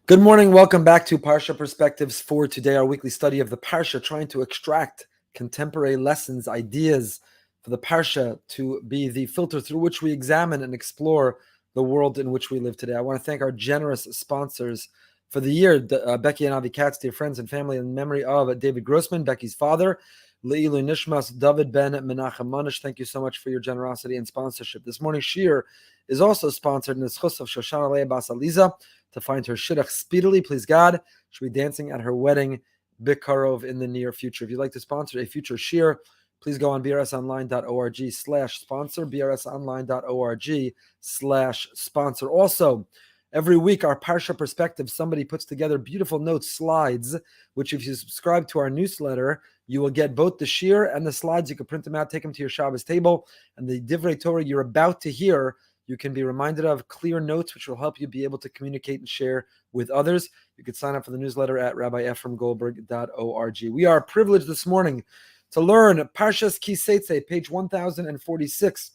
Good morning. Welcome back to Parsha Perspectives for today, our weekly study of the Parsha, trying to extract contemporary lessons, ideas for the Parsha to be the filter through which we examine and explore the world in which we live today. I want to thank our generous sponsors for the year, Becky and Avi Katz, dear friends and family, in memory of David Grossman, Becky's father, Le'ilu Nishmas, David Ben Menachem Manish. Thank you so much for your generosity and sponsorship. This morning's shir is also sponsored in the schus of Shoshana Leah Bas Aliza. To find her shidduch speedily, please God. She'll be dancing at her wedding, Bikarov, in the near future. If you'd like to sponsor a future shir, please go on brsonline.org/sponsor, brsonline.org/sponsor. Also, every week, our Parsha Perspective, somebody puts together beautiful notes, slides, which if you subscribe to our newsletter, you will get both the shir and the slides. You can print them out, take them to your Shabbos table, and the Divrei Torah you're about to hear, you can be reminded of clear notes, which will help you be able to communicate and share with others. You can sign up for the newsletter at rabbiefremgoldberg.org. We are privileged this morning to learn Parshas Ki Seitzei, page 1046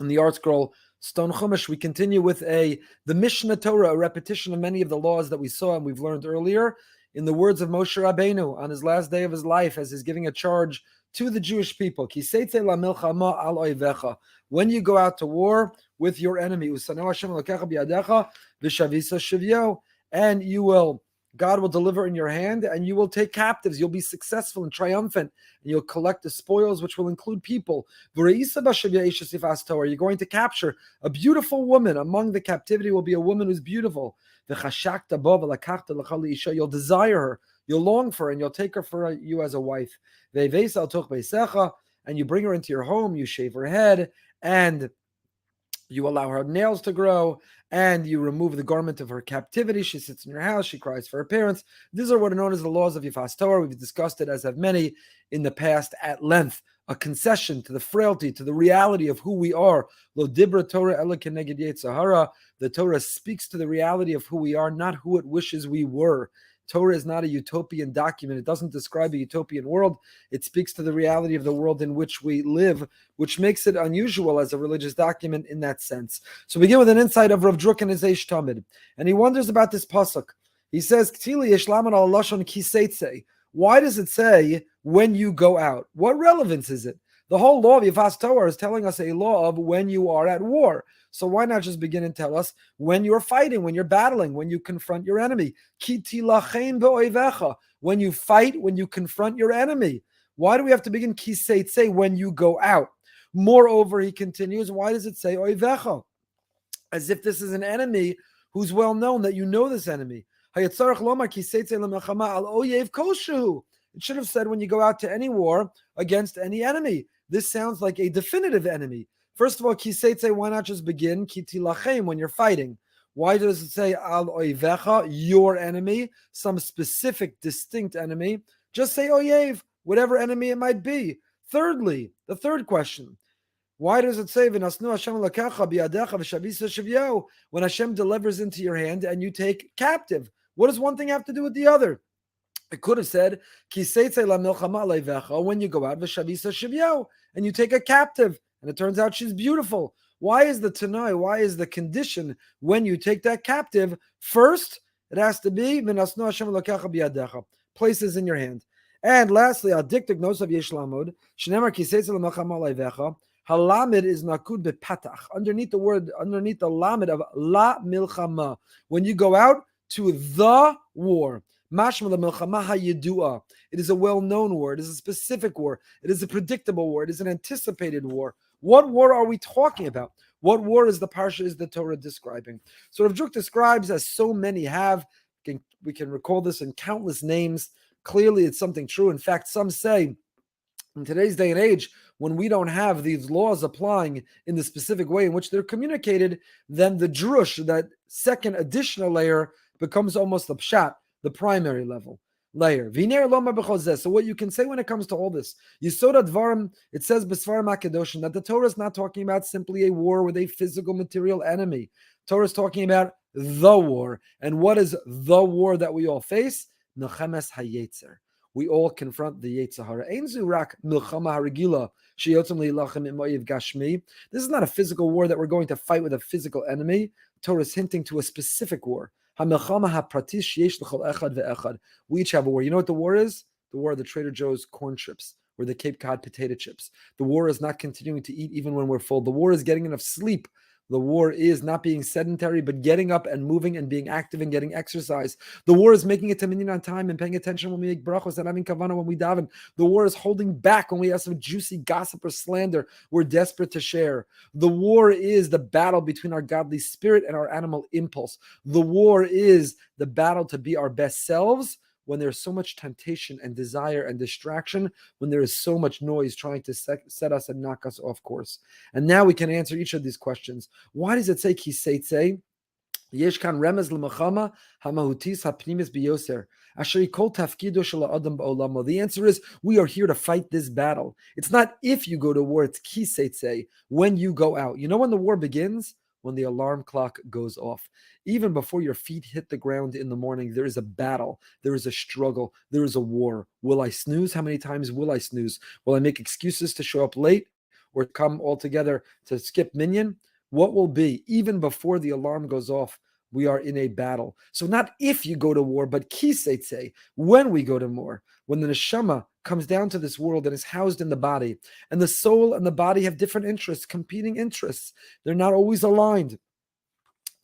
in the Art Scroll Stone Chumash. We continue with the Mishnah Torah, a repetition of many of the laws that we saw and we've learned earlier in the words of Moshe Rabbeinu on his last day of his life as he's giving a charge to the Jewish people. Ki Seitzei la milchama al oivecha. When you go out to war with your enemy, and God will deliver in your hand, and you will take captives. You'll be successful and triumphant, and you'll collect the spoils, which will include people. You're going to capture a beautiful woman. Among the captivity will be a woman who's beautiful. You'll desire her, you'll long for her, and you'll take her for you as a wife. And you bring her into your home, you shave her head, and you allow her nails to grow, and you remove the garment of her captivity. She sits in your house, she cries for her parents. These are what are known as the laws of Yifas Torah. We've discussed it, as have many in the past, at length. A concession to the frailty, to the reality of who we are. Lo dibra Torah ela keneged Yetzirah. The Torah speaks to the reality of who we are, not who it wishes we were. Torah is not a utopian document. It doesn't describe a utopian world. It speaks to the reality of the world in which we live, which makes it unusual as a religious document in that sense. So we begin with an insight of Rav Druck and his Eish Tamid. And he wonders about this pasuk. He says, why does it say when you go out? What relevance is it? The whole law of Yifas Torah is telling us a law of when you are at war. So why not just begin and tell us when you're fighting, when you're battling, when you confront your enemy? When you fight, when you confront your enemy. Why do we have to begin Ki Seitzei when you go out? Moreover, he continues, why does it say oivecha? As if this is an enemy who's well known, that you know this enemy. It should have said when you go out to any war against any enemy. This sounds like a definitive enemy. First of all, Ki Seitzei, why not just begin Ki Tilachem when you're fighting? Why does it say Al Oivecha, your enemy, some specific, distinct enemy? Just say Oyev, whatever enemy it might be. Thirdly, the third question, why does it say V'nasnu Hashem Lakecha Biyadecha V'Shavisa Shivyo, when Hashem delivers into your hand and you take captive? What does one thing have to do with the other? It could have said Ki Seitzei la milchama leivecha, when you go out V'Shavisa Shivyo and you take a captive. And it turns out she's beautiful. Why is the Tanai, why is the condition when you take that captive? First, it has to be places in your hand. And lastly, Adiktik Nosav Yesh Lamod, Shnemar Ki Seitzei la milchama leivecha, Halamid is nakud bepatach. Underneath the lamed of la milchama. When you go out to the war. Mashma la milchama hayidua. It is a well-known war. It is a specific war. It is a predictable war. It is an anticipated war. What war are we talking about? What war is the Parsha, is the Torah describing? So Rav Druck describes, as so many have, we can recall this in countless names. Clearly, it's something true. In fact, some say, in today's day and age, when we don't have these laws applying in the specific way in which they're communicated, then the drush, that second additional layer, becomes almost the pshat, the primary layer. So what you can say when it comes to all this, Yisod Advarim, it says B'Svarim HaKadoshim, that the Torah is not talking about simply a war with a physical material enemy. Torah is talking about the war. And what is the war that we all face? Milchemes HaYetzer. We all confront the Yetzirah. Ein zu rak milchama harigila sheyotzim leilachem im oyev gashmi. This is not a physical war that we're going to fight with a physical enemy. Torah is hinting to a specific war. We each have a war. You know what the war is? The war of the Trader Joe's corn chips or the Cape Cod potato chips. The war is not continuing to eat even when we're full. The war is getting enough sleep. The war is not being sedentary, but getting up and moving and being active and getting exercise. The war is making it to minyan on time and paying attention when we make brachos and having kavanah when we daven. The war is holding back when we have some juicy gossip or slander we're desperate to share. The war is the battle between our godly spirit and our animal impulse. The war is the battle to be our best selves when there's so much temptation and desire and distraction, when there is so much noise trying to set us and knock us off course. And now we can answer each of these questions. Why does it say ki Seitzei? Yesh kan remez l'machama hamahutis hapnimis biyoser. Asher kol tafkido shel adam ba'olamo. The answer is we are here to fight this battle. It's not if you go to war, it's ki Seitzei, when you go out. You know when the war begins? When the alarm clock goes off. Even before your feet hit the ground in the morning, there is a battle, there is a struggle, there is a war. Will I snooze? How many times will I snooze? Will I make excuses to show up late or come all together to skip minyan? What will be? Even before the alarm goes off, we are in a battle. So not if you go to war, but ki Seitzei, when we go to war, when the neshama comes down to this world and is housed in the body, and the soul and the body have different interests, competing interests. They're not always aligned.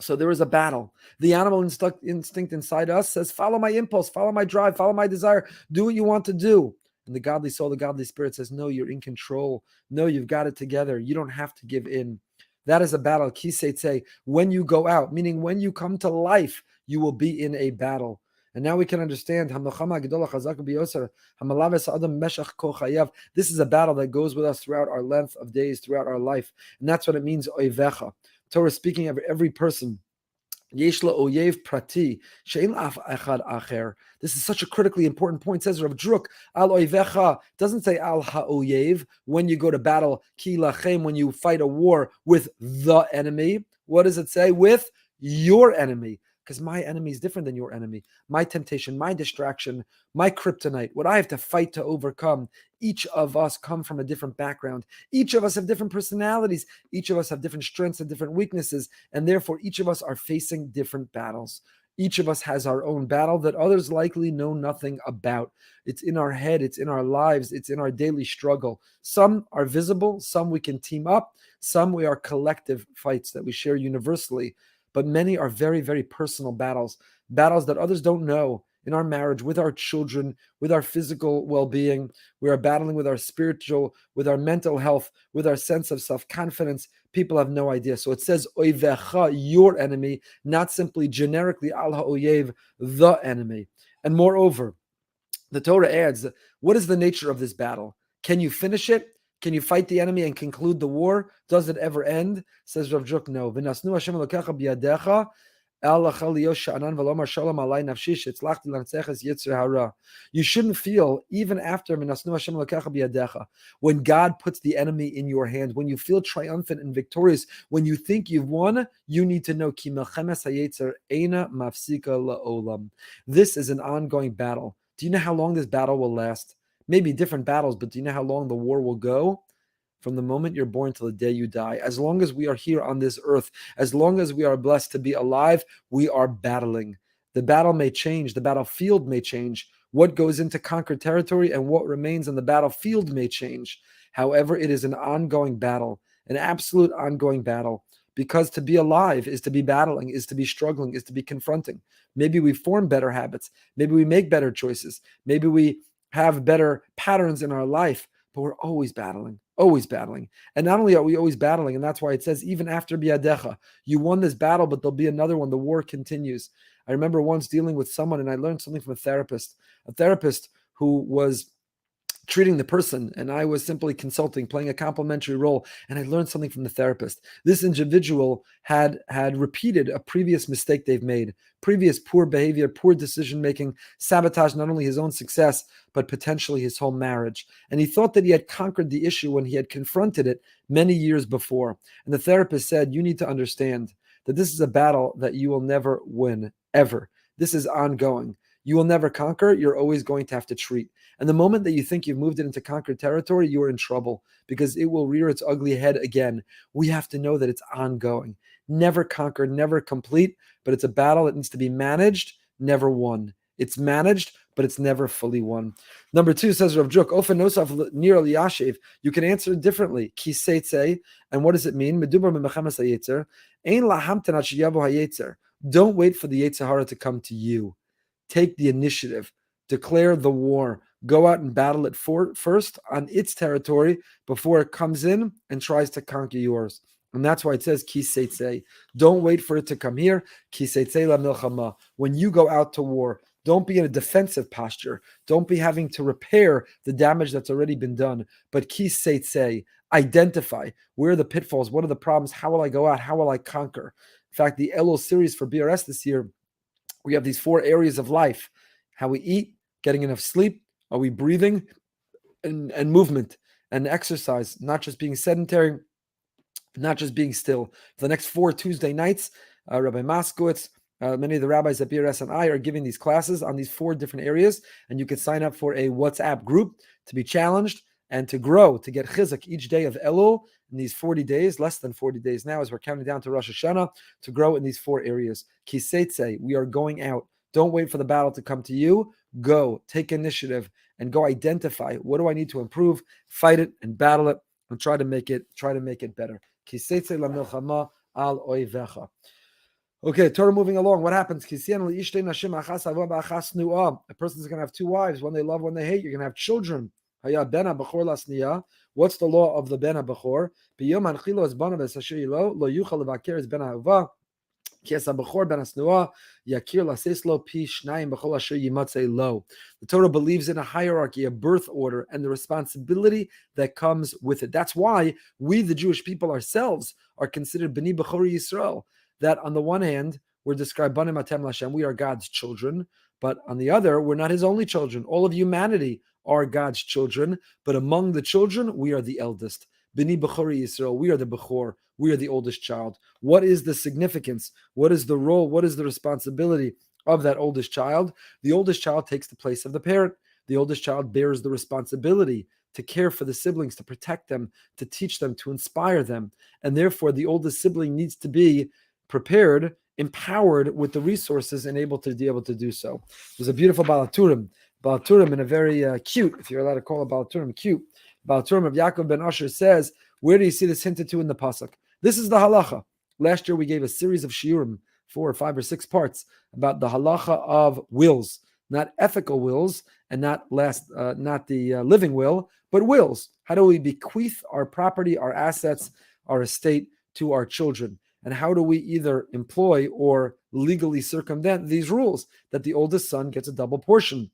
So there is a battle. The animal instinct inside us says, follow my impulse, follow my drive, follow my desire, do what you want to do. And the godly soul, the godly spirit says, no, you're in control. No, you've got it together. You don't have to give in. That is a battle, ki Seitzei, when you go out, meaning when you come to life, you will be in a battle. And now we can understand this is a battle that goes with us throughout our length of days, throughout our life. And that's what it means, oivecha. Torah is speaking of every person. This is such a critically important point. It says Rav Druck, al oivecha, doesn't say al ha'oyev, when you go to battle, ki lachem, when you fight a war with the enemy. What does it say? With your enemy. Because my enemy is different than your enemy. My temptation, my distraction, my kryptonite, what I have to fight to overcome. Each of us come from a different background. Each of us have different personalities. Each of us have different strengths and different weaknesses. And therefore, each of us are facing different battles. Each of us has our own battle that others likely know nothing about. It's in our head. It's in our lives. It's in our daily struggle. Some are visible. Some we can team up. Some we are collective fights that we share universally. But many are very, very personal battles that others don't know. In our marriage, with our children, with our physical well-being, we are battling with our spiritual, with our mental health, with our sense of self-confidence. People have no idea. So it says, oivecha, your enemy, not simply generically, al ha'oyev, the enemy. And moreover, the Torah adds, what is the nature of this battle? Can you finish it? Can you fight the enemy and conclude the war? Does it ever end? Says Rav Druck, no. You shouldn't feel, even after when God puts the enemy in your hand, when you feel triumphant and victorious, when you think you've won, you need to know this is an ongoing battle. Do you know how long this battle will last? Maybe different battles, but do you know how long the war will go? From the moment you're born till the day you die. As long as we are here on this earth, as long as we are blessed to be alive, we are battling. The battle may change. The battlefield may change. What goes into conquered territory and what remains on the battlefield may change. However, it is an ongoing battle, an absolute ongoing battle. Because to be alive is to be battling, is to be struggling, is to be confronting. Maybe we form better habits. Maybe we make better choices. Maybe we have better patterns in our life, but we're always battling, always battling. And not only are we always battling, and that's why it says, even after biadecha, you won this battle, but there'll be another one. The war continues. I remember once dealing with someone, and I learned something from a therapist who was treating the person, and I was simply consulting, playing a complimentary role, and I learned something from the therapist. This individual had repeated a previous mistake they've made, previous poor behavior, poor decision-making, sabotage not only his own success, but potentially his whole marriage. And he thought that he had conquered the issue when he had confronted it many years before. And the therapist said, you need to understand that this is a battle that you will never win, ever. This is ongoing. You will never conquer. You're always going to have to treat. And the moment that you think you've moved it into conquered territory, you're in trouble because it will rear its ugly head again. We have to know that it's ongoing. never conquered, never complete, but it's a battle that needs to be managed, never won. It's managed, but it's never fully won. Number 2 says Rav Druck, Ofen nosaf nir liyashiv. You can answer it differently. Ki Seitzei, and what does it mean? Medubar memechemes hayetzer. Ein lahamten ad sheyavo hayetzer. Don't wait for the Yetzer Hara to come to you. Take the initiative. Declare the war. Go out and battle it first on its territory before it comes in and tries to conquer yours. And that's why it says Ki Seitzei. Don't wait for it to come here. Ki Seitzei la milchama. When you go out to war, don't be in a defensive posture. Don't be having to repair the damage that's already been done. But Ki Seitzei, identify where are the pitfalls, what are the problems, how will I go out, how will I conquer. In fact, the Elul series for BRS this year, we have these 4 areas of life: how we eat, getting enough sleep, are we breathing, and movement and exercise, not just being sedentary, not just being still. For the next 4 Tuesday nights, Rabbi Moskowitz, many of the rabbis at BRS and I are giving these classes on these 4 different areas, and you can sign up for a WhatsApp group to be challenged and to grow, to get chizuk each day of Elul in these 40 days, less than 40 days now, as we're counting down to Rosh Hashanah, to grow in these 4 areas. Ki Seitzei, we are going out. Don't wait for the battle to come to you. Go, take initiative, and go identify what do I need to improve, fight it and battle it, and try to make it better. Ki Seitzei la milchama al oivecha. Okay, Torah moving along. What happens? A person's going to have 2 wives, one they love, one they hate. You're going to have children. What's the law of the ben ha-bechor? The Torah believes in a hierarchy, a birth order, and the responsibility that comes with it. That's why we, the Jewish people ourselves, are considered B'nai Bechor Yisrael. That on the one hand, we're described Banim Atem Lashem, we are God's children, but on the other, we're not his only children. All of humanity are God's children, but among the children, we are the eldest. B'nai Bechor Yisrael, we are the Bechor, we are the oldest child. What is the significance? What is the role? What is the responsibility of that oldest child? The oldest child takes the place of the parent. The oldest child bears the responsibility to care for the siblings, to protect them, to teach them, to inspire them. And therefore, the oldest sibling needs to be prepared, empowered with the resources and able to do so. There's a beautiful Baal HaTurim in a very cute, if you're allowed to call a Baal HaTurim cute, Baal HaTurim of Yaakov ben Asher says, where do you see this hinted to in the pasuk? This is the halacha. Last year we gave a series of shiurim, 4 or 5 or 6 parts, about the halacha of wills, not ethical wills, and not the living will, but wills. How do we bequeath our property, our assets, our estate to our children? And how do we either employ or legally circumvent these rules that the oldest son gets a double portion,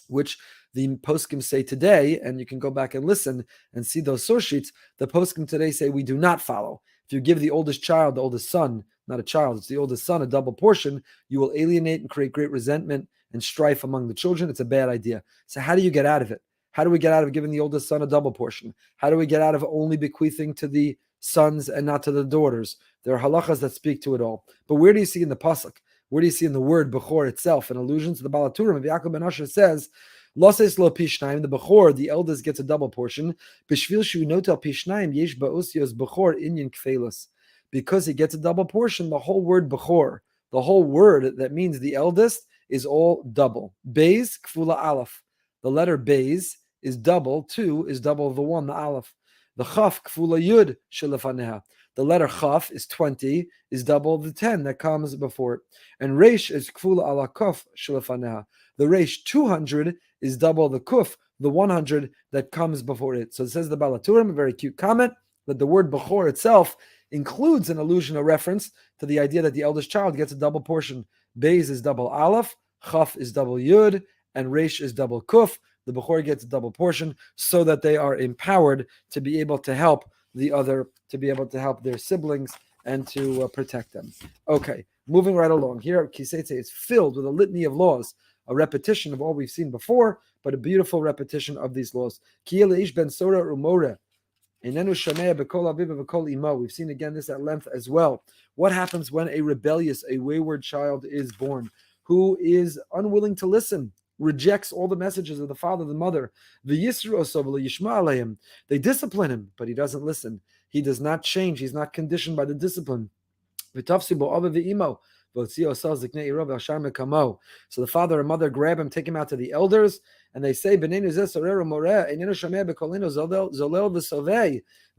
which the poskim say today, and you can go back and listen and see those source sheets, the poskim today say we do not follow. If you give the oldest child, the oldest son, not a child, it's the oldest son, a double portion, you will alienate and create great resentment and strife among the children. It's a bad idea. So how do you get out of it? How do we get out of giving the oldest son a double portion? How do we get out of only bequeathing to the sons and not to the daughters? There are halachas that speak to it all. But where do you see in the pasuk? Where do you see in the word Bechor itself an allusion to the Baal HaTurim of Yaakov ben Asher says, Loses lo pishnayim, the Bechor, the eldest gets a double portion. B'shvil shu notel pishnayim yesh ba'osios Bechor inyan kfelus. Because he gets a double portion, the whole word Bechor, the whole word that means the eldest, is all double. Beis kfula aleph. The letter Beis is double. 2 is double of the 1, the aleph. The chaf kfula yud shelefaneha. The letter chaf is 20, is double of the 10 that comes before it. And reish is kfula ala kuf shelefaneha. The reish 200 is double the kuf, the 100 that comes before it. So it says the Baal HaTurim, a very cute comment, that the word Bechor itself includes an allusion, a reference to the idea that the eldest child gets a double portion. Beis is double aleph, chaf is double yud, and reish is double kuf. The Bechor gets a double portion so that they are empowered to be able to help the other, to be able to help their siblings and to protect them. Okay, moving right along. Here, Ki Seitzei is filled with a litany of laws, a repetition of all we've seen before, but a beautiful repetition of these laws. Ki ish ben sora umore. We've seen again this at length as well. What happens when a rebellious, a wayward child is born, who is unwilling to listen, rejects all the messages of the father, the mother? They discipline him, but he doesn't listen. He does not change. He's not conditioned by the discipline. So the father and mother grab him, take him out to the elders, and they say,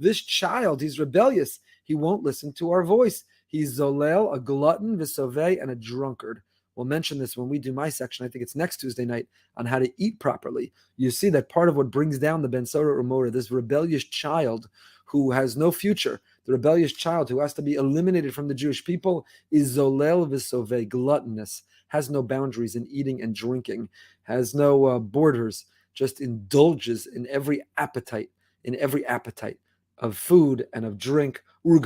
this child, he's rebellious. He won't listen to our voice. He's zolel, a glutton, v'sovei, and a drunkard. We'll mention this when we do my section. I think it's next Tuesday night on how to eat properly. You see that part of what brings down the Ben Sora Umora, this rebellious child who has no future, the rebellious child who has to be eliminated from the Jewish people, is zolel v'sovei, gluttonous, has no boundaries in eating and drinking, has no borders, just indulges in every appetite of food and of drink. And all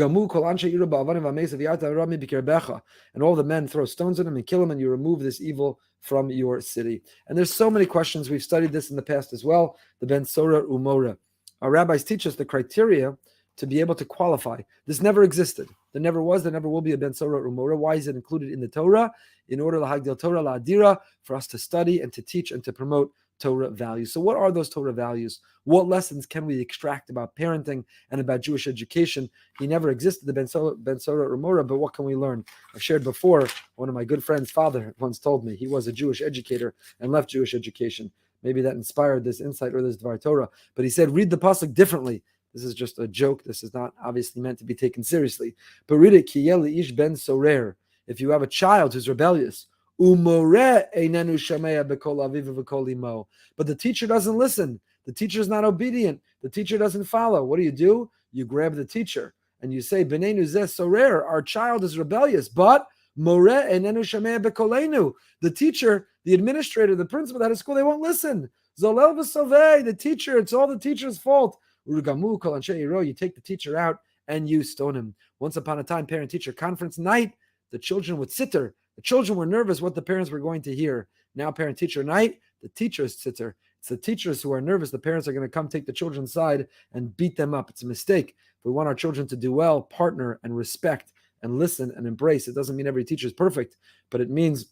the men throw stones at him and kill him, and you remove this evil from your city. And there's so many questions. We've studied this in the past as well, the Ben Sora Umora. Our rabbis teach us the criteria to be able to qualify. This never existed. There never was, there never will be a Ben Sora Umora. Why is it included in the Torah? In order lahagdil Torah la'adira, for us to study and to teach and to promote Torah values. So what are those Torah values? What lessons can we extract about parenting and about Jewish education? He never existed, the Ben Sora Umora, but what can we learn? I've shared before, one of my good friends' father once told me he was a Jewish educator and left Jewish education. Maybe that inspired this insight or this Dvar Torah. But he said, read the pasuk differently. This is just a joke. This is not obviously meant to be taken seriously. But read it, Ki yel ish ben sorer. If you have a child who's rebellious, umoreh einenu shamea bekol aviv v'kol imo. But the teacher doesn't listen. The teacher is not obedient. The teacher doesn't follow. What do? You grab the teacher and you say, B'neinu zeh sorer, our child is rebellious, but moreh einenu shamea bekolenu. The teacher, the administrator, the principal at a school, they won't listen. Zolel v'sovei, the teacher, it's all the teacher's fault. You take the teacher out and you stone him. Once upon a time, parent-teacher conference night, the children would sitter. The children were nervous what the parents were going to hear. Now parent-teacher night, the teacher is sitter. It's the teachers who are nervous. The parents are going to come take the children's side and beat them up. It's a mistake. If we want our children to do well, partner and respect and listen and embrace. It doesn't mean every teacher is perfect, but it means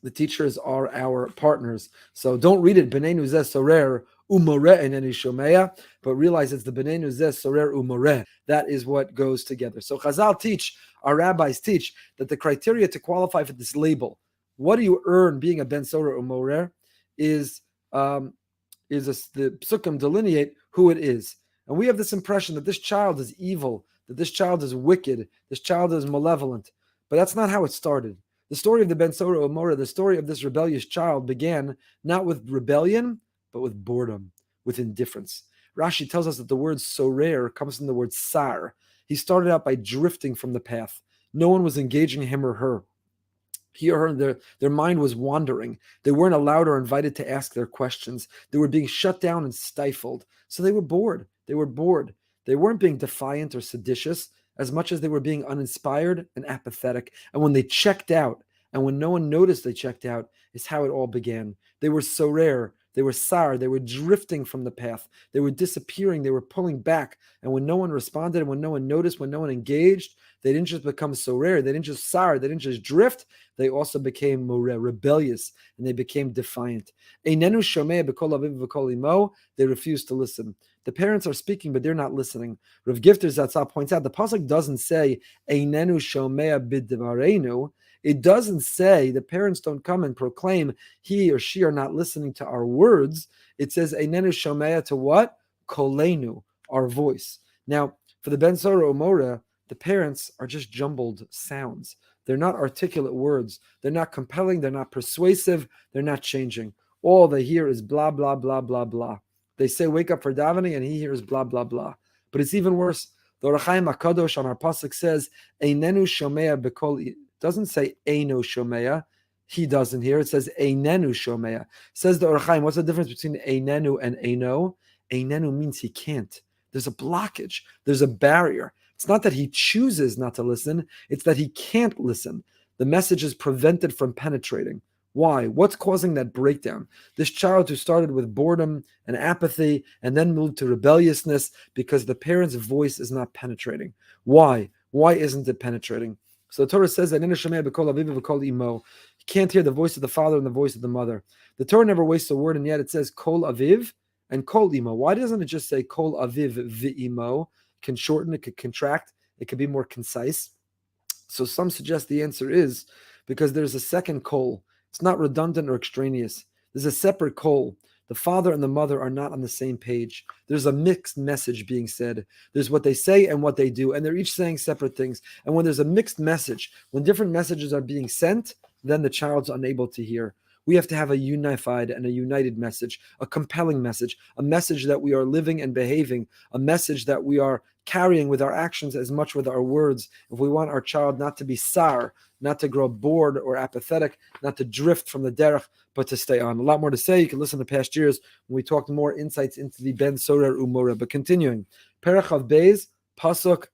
the teachers are our partners. So don't read it, B'neinu zeh sorer umoreh einenu shomeya, but realize it's the B'neinu zeh sorer umoreh. That is what goes together. So Chazal teach, our rabbis teach, that the criteria to qualify for this label, what do you earn being a Ben Sorer Umoreh, the psukim delineate who it is. And we have this impression that this child is evil, that this child is wicked, this child is malevolent. But that's not how it started. The story of the Ben Sorer Umoreh, the story of this rebellious child, began not with rebellion, but with boredom, with indifference. Rashi tells us that the word sorer comes from the word sar. He started out by drifting from the path. No one was engaging him or her. He or her, their mind was wandering. They weren't allowed or invited to ask their questions. They were being shut down and stifled. So they were bored. They weren't being defiant or seditious as much as they were being uninspired and apathetic. And when they checked out, and when no one noticed they checked out, is how it all began. They were sorer. They were sar. They were drifting from the path. They were disappearing. They were pulling back. And when no one responded, and when no one noticed, when no one engaged, they didn't just become sorer. They didn't just sar. They didn't just drift. They also became moreh, rebellious, and they became defiant. Einenu shomea b'kol aviv v'kol imo. They refused to listen. The parents are speaking, but they're not listening. Rav Gifter Zatzal points out the pasuk doesn't say Einenu shomea b'dvarenu. It doesn't say, the parents don't come and proclaim he or she are not listening to our words. It says Einenu shomea to what? Kolenu, our voice. Now, for the Ben Sorer Umoreh, the parents are just jumbled sounds. They're not articulate words. They're not compelling. They're not persuasive. They're not changing. All they hear is blah, blah, blah, blah, blah. They say, wake up for davening, and he hears blah, blah, blah. But it's even worse. The HaChaim HaKadosh on our pasuk says, Einenu shomea bekol. It doesn't say Eino shomea. He doesn't hear. It says Einenu shomea. Says the HaChaim, what's the difference between Einenu and Eino? Einenu means he can't. There's a blockage. There's a barrier. It's not that he chooses not to listen. It's that he can't listen. The message is prevented from penetrating. Why? What's causing that breakdown? This child who started with boredom and apathy and then moved to rebelliousness because the parent's voice is not penetrating. Why? Why isn't it penetrating? So the Torah says that you can't hear the voice of the father and the voice of the mother. The Torah never wastes a word, and yet it says kol aviv and kol imo. Why doesn't it just say kol aviv v'imo? Can shorten, it could contract, it could be more concise. So some suggest the answer is because there's a second call. It's not redundant or extraneous. There's a separate call. The father and the mother are not on the same page. There's a mixed message being said. There's what they say and what they do, and they're each saying separate things. And when there's a mixed message, when different messages are being sent, then the child's unable to hear. We have to have a unified and a united message, a compelling message, a message that we are living and behaving, a message that we are carrying with our actions as much with our words. If we want our child not to be sar, not to grow bored or apathetic, not to drift from the derech, but to stay on. A lot more to say. You can listen to past years when we talked more insights into the Ben Sorer Umora. But continuing, Perach of Beis, Pasuk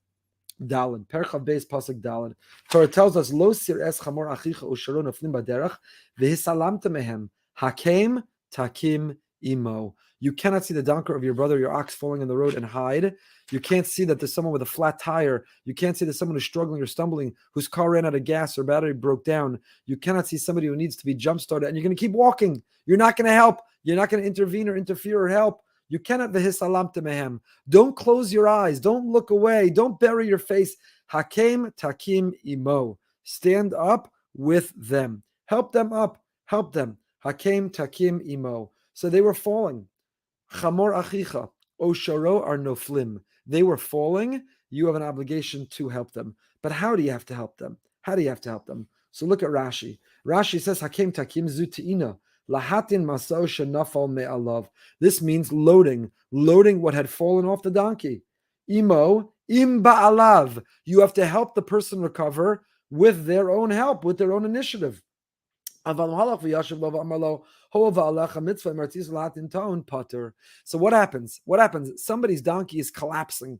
Daled. Perach of Beis, Pasuk Daled. Torah tells us, Lo sir es chamor achicha usharon oflim baderech v'hisalamta mehem HaChaim takim imo. You cannot see the donkey of your brother, your ox falling in the road and hide. You can't see that there's someone with a flat tire. You can't see that someone who's struggling or stumbling, whose car ran out of gas or battery broke down. You cannot see somebody who needs to be jump-started, and you're going to keep walking. You're not going to help. You're not going to intervene or interfere or help. You cannot v'hisalamta mehem. Don't close your eyes. Don't look away. Don't bury your face. HaChaim takim imo. Stand up with them. Help them up. Help them. HaChaim takim imo. So they were falling. Chamor achicha, osharo are noflim. They were falling. You have an obligation to help them. But how do you have to help them? How do you have to help them? So look at Rashi. Rashi says, Hakim takim zutina, lahatin masao shenafal me'alav. This means loading what had fallen off the donkey. Imo, im ba'alav. You have to help the person recover with their own help, with their own initiative. So what happens? Somebody's donkey is collapsing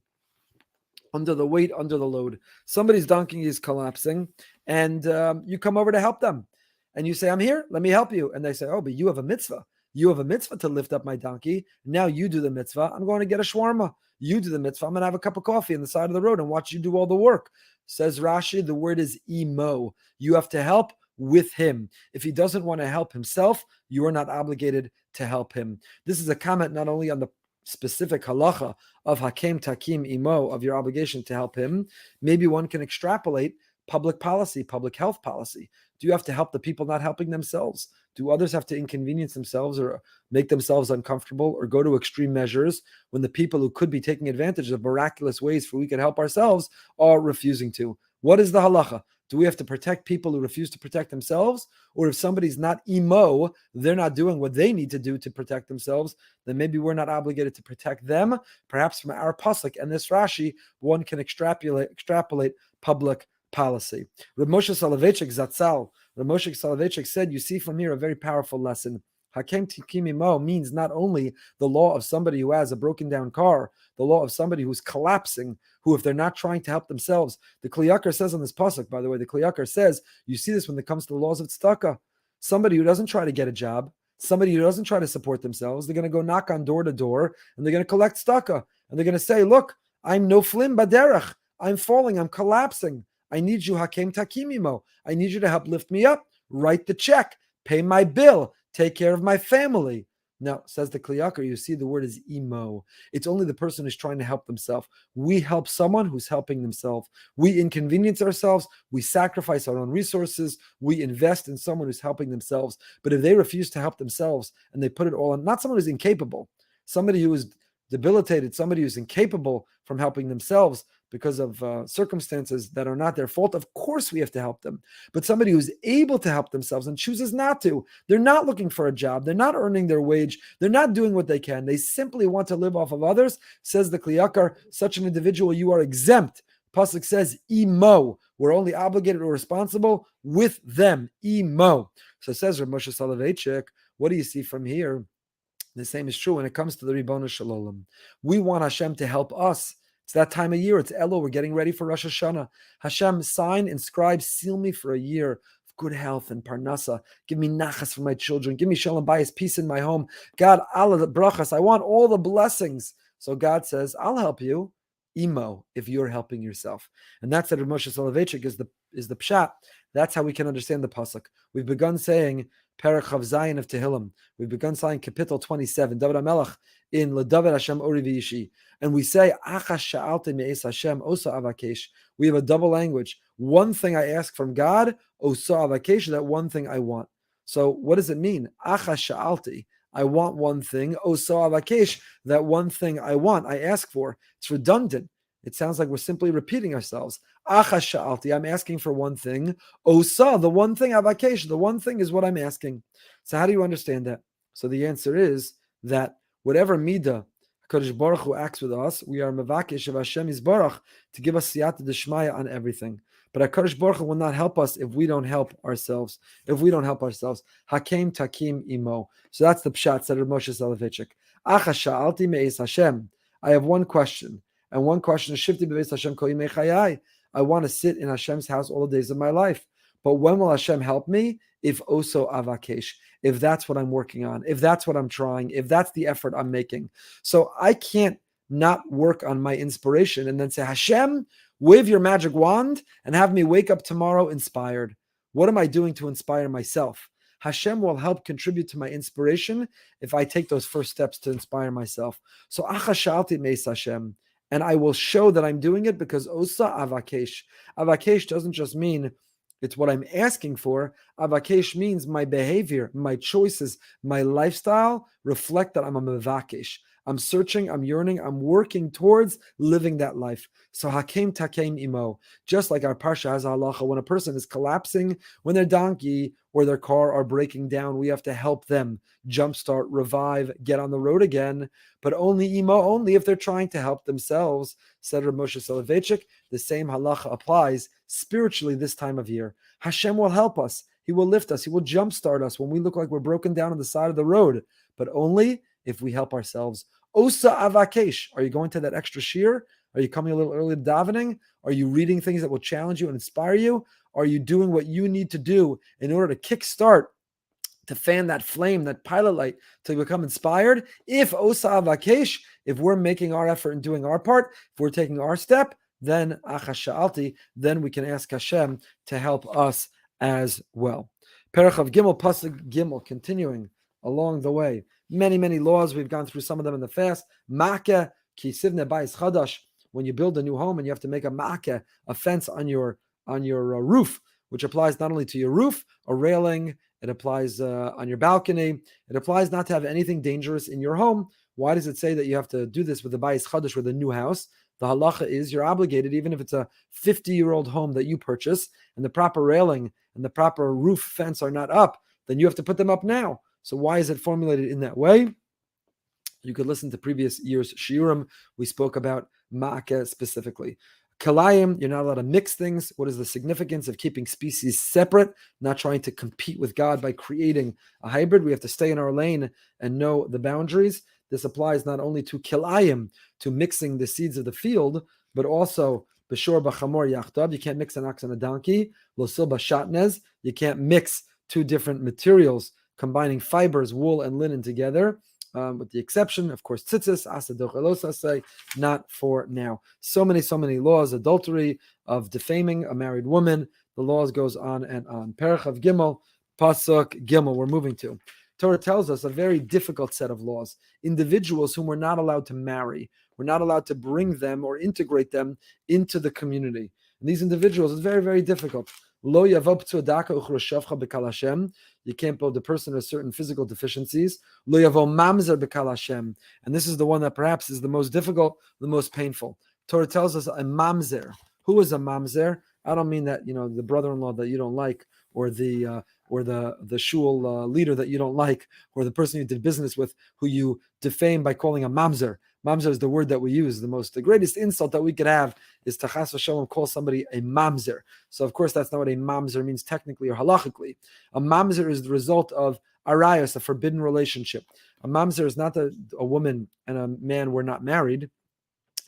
under the weight, under the load. Somebody's donkey is collapsing, and you come over to help them. And you say, I'm here, let me help you. And they say, oh, but you have a mitzvah. You have a mitzvah to lift up my donkey. Now you do the mitzvah. I'm going to get a shawarma. You do the mitzvah. I'm going to have a cup of coffee on the side of the road and watch you do all the work. Says Rashi, the word is imo. You have to help with him. If he doesn't want to help himself, you are not obligated to help him. This is a comment not only on the specific halacha of Hakem Takim Imo, of your obligation to help him. Maybe one can extrapolate public policy, public health policy. Do you have to help the people not helping themselves? Do others have to inconvenience themselves or make themselves uncomfortable or go to extreme measures when the people who could be taking advantage of miraculous ways for we can help ourselves are refusing to? What is the halacha? Do we have to protect people who refuse to protect themselves? Or if somebody's not imo, they're not doing what they need to do to protect themselves, then maybe we're not obligated to protect them. Perhaps from our pasuk and this Rashi, one can extrapolate public policy. Rav Moshe Soloveitchik Zatzal, Rav Moshe Soloveitchik said, you see from here a very powerful lesson. Hakem Tikim Imo means not only the law of somebody who has a broken down car, the law of somebody who's collapsing, who if they're not trying to help themselves, the Kli Yakar says on this pasuk, by the way, the Kli Yakar says, you see this when it comes to the laws of tzedakah. Somebody who doesn't try to get a job, somebody who doesn't try to support themselves, they're going to go knock on door to door and they're going to collect tzedakah. And they're going to say, look, I'm noflim baderech. I'm falling, I'm collapsing. I need you, Hakem Takim Imo. I need you to help lift me up, write the check, pay my bill, take care of my family. Now, says the Kli Yakar, you see the word is imo. It's only the person who's trying to help themselves. We help someone who's helping themselves. We inconvenience ourselves. We sacrifice our own resources. We invest in someone who's helping themselves. But if they refuse to help themselves and they put it all on, not someone who's incapable, somebody who is debilitated, somebody who's incapable from helping themselves because of circumstances that are not their fault, of course we have to help them. But somebody who's able to help themselves and chooses not to, they're not looking for a job, they're not earning their wage, they're not doing what they can, they simply want to live off of others, says the Kli Yakar, such an individual, you are exempt. Pasuk says, imo, we're only obligated or responsible with them, imo. So it says Rav Moshe Soloveitchik, what do you see from here? The same is true when it comes to the Ribono Shel Olam. We want Hashem to help us. It's that time of year. It's Elul. We're getting ready for Rosh Hashanah. Hashem, sign, inscribe, seal me for a year of good health and parnasa. Give me nachas for my children. Give me shalom bayis, peace in my home. God, Allah the brachas. I want all the blessings. So God says, I'll help you, imo, if you're helping yourself. And that's that Rav Moshe Soloveitchik is the pshat. That's how we can understand the pasuk. We've begun saying Perek Chav Zayin of Tehillim. We've begun saying Kapitel 27, David HaMelech in LeDavid Hashem Ori V'Yishi. And we say, Achash Sha'alte Me'es Hashem Osa Avakesh. We have a double language. One thing I ask from God, Osa Avakesh, that one thing I want. So what does it mean? Achash Sha'alte. I want one thing. Osa Avakesh, that one thing I want, I ask for. It's redundant. It sounds like we're simply repeating ourselves. Achash Sha'alti, I'm asking for one thing. Osa, the one thing, Avakesh, the one thing is what I'm asking. So how do you understand that? So the answer is that whatever midah HaKadosh Baruch Hu acts with us, we are mevakesh of Hashem Yisbarach to give us siyata d'shmaya on everything. But HaKadosh Baruch Hu will not help us if we don't help ourselves. HaChaim takim imo. So that's the pshat, said Moshe Soloveitchik. Achash Sha'alti me'es Hashem. I have one question. And one question is, Shifti b'beis Hashem kol yimei chayai. I want to sit in Hashem's house all the days of my life. But when will Hashem help me? If oso avakesh. If that's what I'm working on. If that's what I'm trying. If that's the effort I'm making. So I can't not work on my inspiration and then say, Hashem, wave your magic wand and have me wake up tomorrow inspired. What am I doing to inspire myself? Hashem will help contribute to my inspiration if I take those first steps to inspire myself. So Achash Sha'alti me'es Hashem. And I will show that I'm doing it because Osa Avakesh. Avakesh doesn't just mean it's what I'm asking for. Avakesh means my behavior, my choices, my lifestyle reflect that I'm a Mevakesh. I'm searching, I'm yearning, I'm working towards living that life. So Hakem Takem Imo. Just like our Parsha has halacha, when a person is collapsing, when their donkey or their car are breaking down, we have to help them jumpstart, revive, get on the road again. But only Imo, only if they're trying to help themselves, said Rabbi Moshe Soloveitchik. The same halacha applies spiritually this time of year. Hashem will help us. He will lift us. He will jumpstart us when we look like we're broken down on the side of the road. But only if we help ourselves. Osa avakesh. Are you going to that extra shear? Are you coming a little early to davening? Are you reading things that will challenge you and inspire you? Are you doing what you need to do in order to kickstart, to fan that flame, that pilot light, to become inspired? If osa avakesh, if we're making our effort and doing our part, if we're taking our step, then achash sha'alti, then we can ask Hashem to help us as well. Perach of Gimel, Pasuk Gimel, continuing along the way. Many, many laws. We've gone through some of them in the fast. Ma'akeh ki sivne bayis chadash. When you build a new home and you have to make a ma'akeh, a fence on your roof, which applies not only to your roof, a railing. It applies on your balcony. It applies not to have anything dangerous in your home. Why does it say that you have to do this with the bayis chadash, with a new house? The halacha is you're obligated, even if it's a 50-year-old home that you purchase and the proper railing and the proper roof fence are not up, then you have to put them up now. So why is it formulated in that way? You could listen to previous year's shiurim. We spoke about ma'akeh specifically. Kalayim, you're not allowed to mix things. What is the significance of keeping species separate, not trying to compete with God by creating a hybrid? We have to stay in our lane and know the boundaries. This applies not only to kilayim, to mixing the seeds of the field, but also b'shor b'chamor yachtav. You can't mix an ox and a donkey. Losil b'shatnez. You can't mix two different materials, combining fibers, wool and linen together, with the exception, of course, tzitzis, asadoch, not for now. So many laws, adultery, of defaming a married woman. The laws goes on and on. Perach of Gimel, Pasuk Gimel, we're moving to. Torah tells us a very difficult set of laws. Individuals whom we're not allowed to marry. We're not allowed to bring them or integrate them into the community. And these individuals, it's very, very difficult. Lo yavav tzodaka uchroshavcha b'kal Hashem. You can't build a person with certain physical deficiencies. Lo yavo mamzer b'kal Hashem. And this is the one that perhaps is the most difficult, the most painful. Torah tells us a mamzer. Who is a mamzer? I don't mean that, the brother-in-law that you don't like, or the shul leader that you don't like, or the person you did business with who you defame by calling a mamzer. Mamzer is the word that we use. The greatest insult that we could have is to chas v'shalom call somebody a mamzer. So of course that's not what a mamzer means technically or halachically. A mamzer is the result of arayos, a forbidden relationship. A mamzer is not that a woman and a man were not married.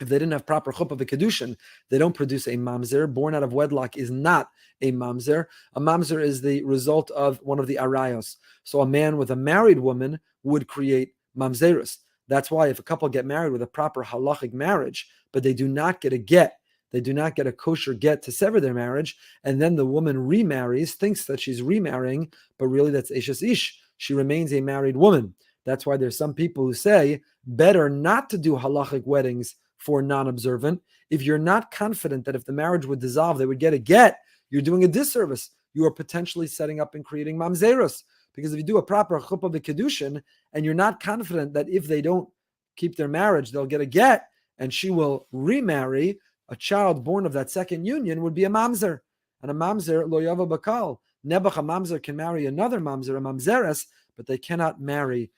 If they didn't have proper chuppah v'kedushin, they don't produce a mamzer. Born out of wedlock is not a mamzer. A mamzer is the result of one of the arayos. So a man with a married woman would create mamzerus. That's why if a couple get married with a proper halachic marriage, but they do not get a get They do not get a kosher get to sever their marriage, and then the woman remarries, thinks that she's remarrying, but really that's Eshes Ish. She remains a married woman. That's why there's some people who say better not to do halachic weddings for non-observant. If you're not confident that if the marriage would dissolve, they would get a get, you're doing a disservice. You are potentially setting up and creating mamzerus. Because if you do a proper chuppah v'kedushin, and you're not confident that if they don't keep their marriage, they'll get a get, and she will remarry, a child born of that second union would be a mamzer. And a mamzer, lo yava bakal. Nebuch, a mamzer, can marry another mamzer, a mamzeres, but they cannot marry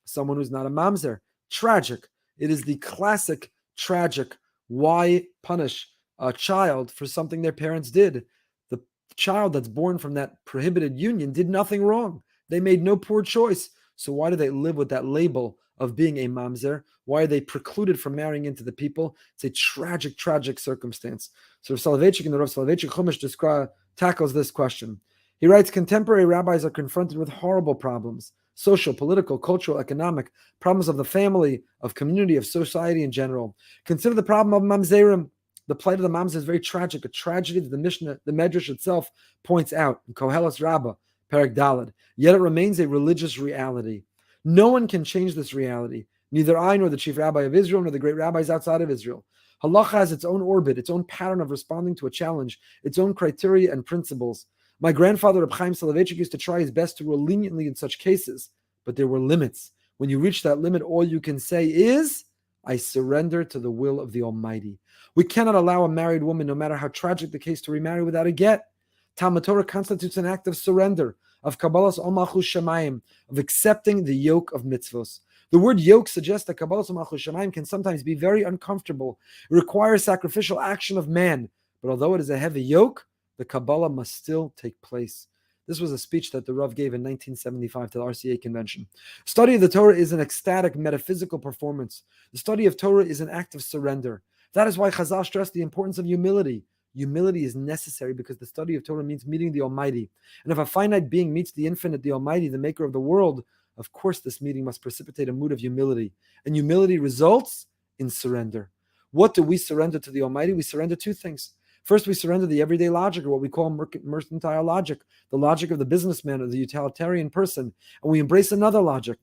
someone who's not a mamzer. Tragic. It is the classic tragic. Why punish a child for something their parents did? The child that's born from that prohibited union did nothing wrong. They made no poor choice. So why do they live with that label of being a mamzer? Why are they precluded from marrying into the people? It's a tragic, tragic circumstance. So Soloveitchik in the Rav Soloveitchik Chumash tackles this question. He writes, contemporary rabbis are confronted with horrible problems: social, political, cultural, economic, problems of the family, of community, of society in general. Consider the problem of Mamzerim. The plight of the Mamzer is very tragic, a tragedy that the Mishnah, the Medrash itself points out in Koheles Rabbah, Perek Daled. Yet it remains a religious reality. No one can change this reality. Neither I nor the chief rabbi of Israel nor the great rabbis outside of Israel. Halacha has its own orbit, its own pattern of responding to a challenge, its own criteria and principles. My grandfather, HaChaim Soloveitchik, used to try his best to rule leniently in such cases, but there were limits. When you reach that limit, all you can say is, I surrender to the will of the Almighty. We cannot allow a married woman, no matter how tragic the case, to remarry without a get. Talmud Torah constitutes an act of surrender, of Kabbalas Malchus Shamayim, of accepting the yoke of mitzvos. The word yoke suggests that Kabbalas Malchus Shamayim can sometimes be very uncomfortable. It requires sacrificial action of man. But although it is a heavy yoke, the Kabbalah must still take place. This was a speech that the Rav gave in 1975 to the RCA convention. Study of the Torah is an ecstatic metaphysical performance. The study of Torah is an act of surrender. That is why Chazal stressed the importance of humility. Humility is necessary because the study of Torah means meeting the Almighty. And if a finite being meets the infinite, the Almighty, the maker of the world, of course this meeting must precipitate a mood of humility. And humility results in surrender. What do we surrender to the Almighty? We surrender two things. First, we surrender the everyday logic, or what we call mercantile logic, the logic of the businessman or the utilitarian person, and we embrace another logic,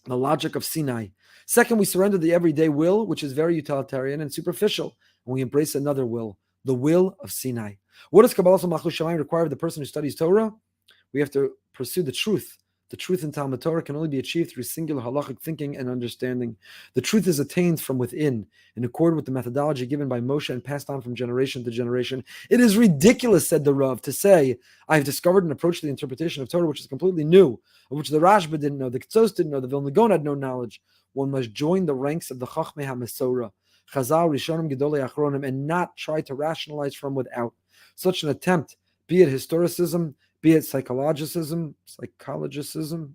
the logic of Sinai. Second, we surrender the everyday will, which is very utilitarian and superficial, and we embrace another will, the will of Sinai. What does Kabbalas Malchus Shamayim require of the person who studies Torah? We have to pursue the truth. The truth in Talmud Torah can only be achieved through singular halachic thinking and understanding. The truth is attained from within, in accord with the methodology given by Moshe and passed on from generation to generation. It is ridiculous, said the Rav, to say, I have discovered an approach to the interpretation of Torah which is completely new, of which the Rashba didn't know, the Ketzos didn't know, the Vilna Gaon had no knowledge. One must join the ranks of the Chachmei HaMesorah, Chazal, Rishonim, Gedolei Achronim, and not try to rationalize from without. Such an attempt, be it historicism, be it psychologicism,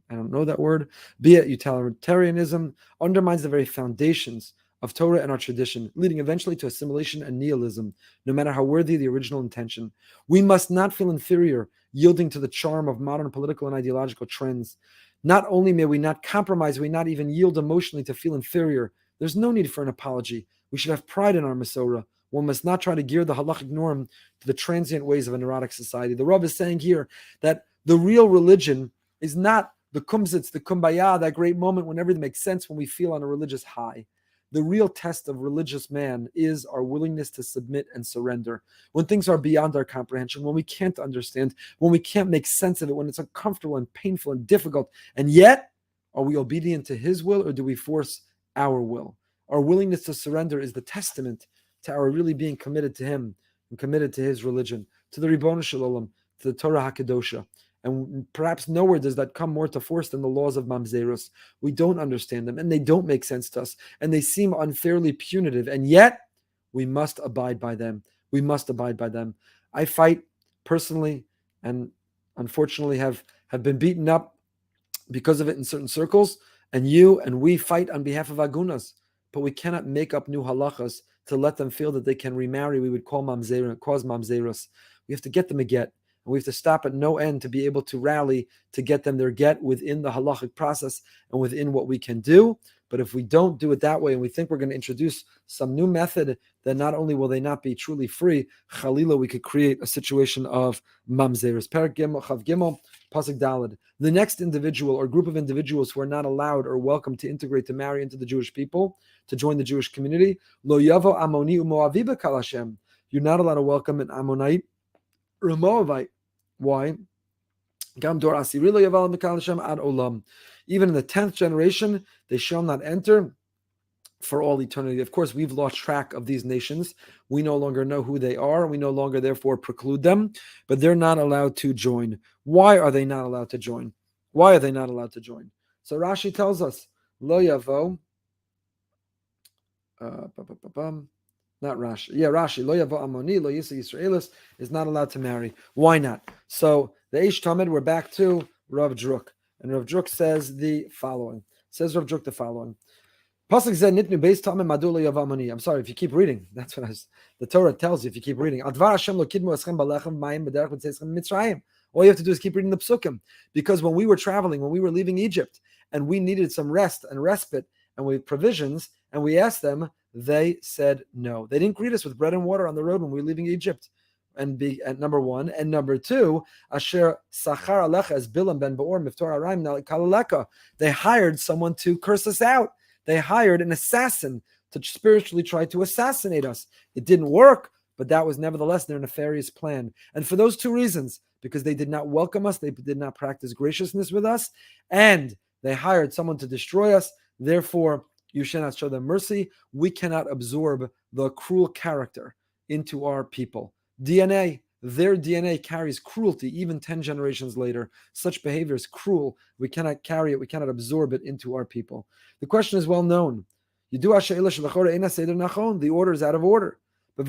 I don't know that word, be it utilitarianism, undermines the very foundations of Torah and our tradition, leading eventually to assimilation and nihilism, no matter how worthy the original intention. We must not feel inferior, yielding to the charm of modern political and ideological trends. Not only may we not compromise, we not even yield emotionally to feel inferior. There's no need for an apology. We should have pride in our Mesorah. One must not try to gear the halachic norm to the transient ways of a neurotic society. The Rav is saying here that the real religion is not the kumsitz, the kumbaya, that great moment when everything makes sense, when we feel on a religious high. The real test of religious man is our willingness to submit and surrender. When things are beyond our comprehension, when we can't understand, when we can't make sense of it, when it's uncomfortable and painful and difficult, and yet, are we obedient to his will or do we force our will? Our willingness to surrender is the testament to our really being committed to him and committed to his religion, to the Ribono Shel Olam, to the Torah HaKadosha. And perhaps nowhere does that come more to force than the laws of Mamzerus. We don't understand them, and they don't make sense to us, and they seem unfairly punitive, and yet we must abide by them. We must abide by them. I fight personally, and unfortunately have been beaten up because of it in certain circles, and you and we fight on behalf of Agunas, but we cannot make up new halachas to let them feel that they can remarry. We would cause mamzerus. We have to get them a get, and we have to stop at no end to be able to rally to get them their get within the halachic process and within what we can do. But if we don't do it that way and we think we're going to introduce some new method, then not only will they not be truly free, Chalila, we could create a situation of Mamzeris. Perek Gimel, Chav Gimel, Pasuk Daled. The next individual or group of individuals who are not allowed or welcome to integrate, to marry into the Jewish people, to join the Jewish community, Lo Yavo Amoni Umoavi B'Kal Hashem. You're not allowed to welcome an Ammonite or a Moabite. Why? Even in the 10th generation, they shall not enter for all eternity. Of course, we've lost track of these nations. We no longer know who they are. We no longer, therefore, preclude them, but they're not allowed to join. Why are they not allowed to join? Why are they not allowed to join? So Rashi tells us, Lo Yavo, not Rashi. Yeah, Rashi. Lo Yavo Amoni, Lo Yisa Yisraelis is not allowed to marry. Why not? So the Eish Tamid, we're back to Rav Druck. And Rav Druck says the following. Says Rav Druck the following. Pasuk zeh nitnu beis tamid madu lo yavo amoni. I'm sorry, if you keep reading, that's what the Torah tells you if you keep reading. Advar Hashem lo kidmu eschem balechem mayim b'derech b'tzeichem Mitzrayim. All you have to do is keep reading the psukim. Because when we were traveling, when we were leaving Egypt, and we needed some rest and respite, and we had provisions, and we asked them, they said no. They didn't greet us with bread and water on the road when we were leaving Egypt. And number one, and number two, Asher Sachar Alecha as Bilam ben Beor Miftor Araim Kalaleka. They hired someone to curse us out. They hired an assassin to spiritually try to assassinate us. It didn't work, but that was nevertheless their nefarious plan. And for those two reasons, because they did not welcome us, they did not practice graciousness with us, and they hired someone to destroy us. Therefore, you shall not show them mercy. We cannot absorb the cruel character into our people. DNA, their DNA carries cruelty even 10 generations later. Such behavior is cruel. We cannot carry it. We cannot absorb it into our people. The question is well known. The order is out of order. When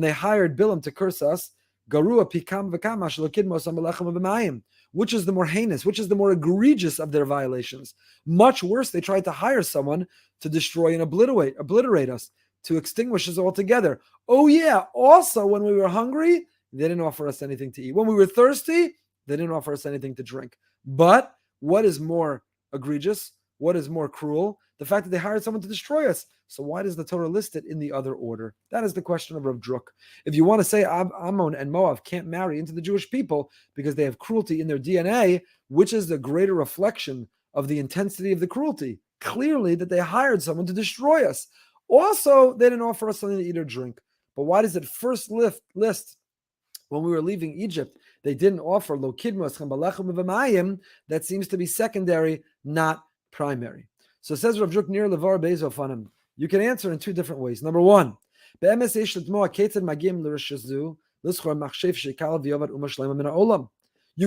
they hired Bilam to curse us, which is the more heinous, which is the more egregious of their violations? Much worse, they tried to hire someone to destroy and obliterate us, to extinguish us altogether. Oh yeah, also when we were hungry, they didn't offer us anything to eat. When we were thirsty, they didn't offer us anything to drink. But what is more egregious? What is more cruel? The fact that they hired someone to destroy us. So why does the Torah list it in the other order? That is the question of Rav Druck. If you want to say Ammon and Moab can't marry into the Jewish people because they have cruelty in their DNA, which is the greater reflection of the intensity of the cruelty? Clearly that they hired someone to destroy us. Also, they didn't offer us something to eat or drink. But why does it first list when we were leaving Egypt, they didn't offer lo kidmos chabalachem v'mayim? That seems to be secondary, not primary. So says Rav Druck near Levar Bezofanim. You can answer in two different ways. Number one, you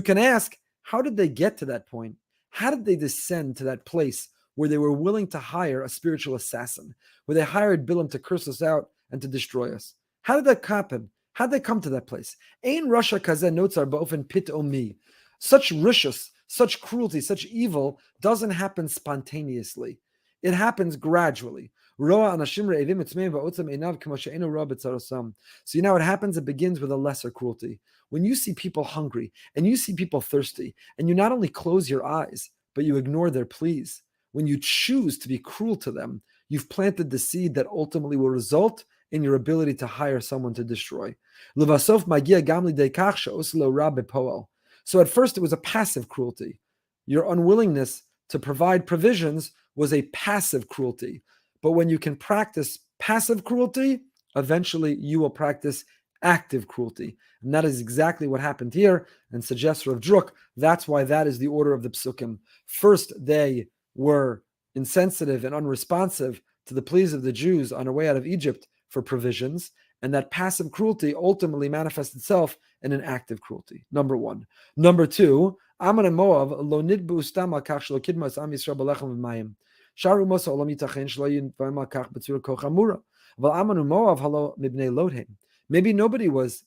can ask, how did they get to that point? How did they descend to that place where they were willing to hire a spiritual assassin, where they hired Bilam to curse us out and to destroy us? How did that happen? How did they come to that place? Ein Rasha Kazeh Notzar Ba'ofen Pit Omi. Such rishus, such cruelty, such evil doesn't happen spontaneously. It happens gradually. So you know what happens? It begins with a lesser cruelty. When you see people hungry and you see people thirsty, and you not only close your eyes, but you ignore their pleas, when you choose to be cruel to them, you've planted the seed that ultimately will result in your ability to hire someone to destroy. So at first it was a passive cruelty. Your unwillingness to provide provisions was a passive cruelty. But when you can practice passive cruelty, eventually you will practice active cruelty. And that is exactly what happened here, and suggests Rav Druck, that's why that is the order of the psukim. First, they were insensitive and unresponsive to the pleas of the Jews on their way out of Egypt for provisions, and that passive cruelty ultimately manifests itself in an active cruelty. Number one. Number two, Ammon and Moab lo nidbu stama kach shelo kidmas am Yisrael b'lechem v'mayim. Sharu Mosa olam yitachen shelo yinvayim al kach b'tzura koch amura. V'al Ammon and Moab halo mibnei lodheim. Maybe nobody was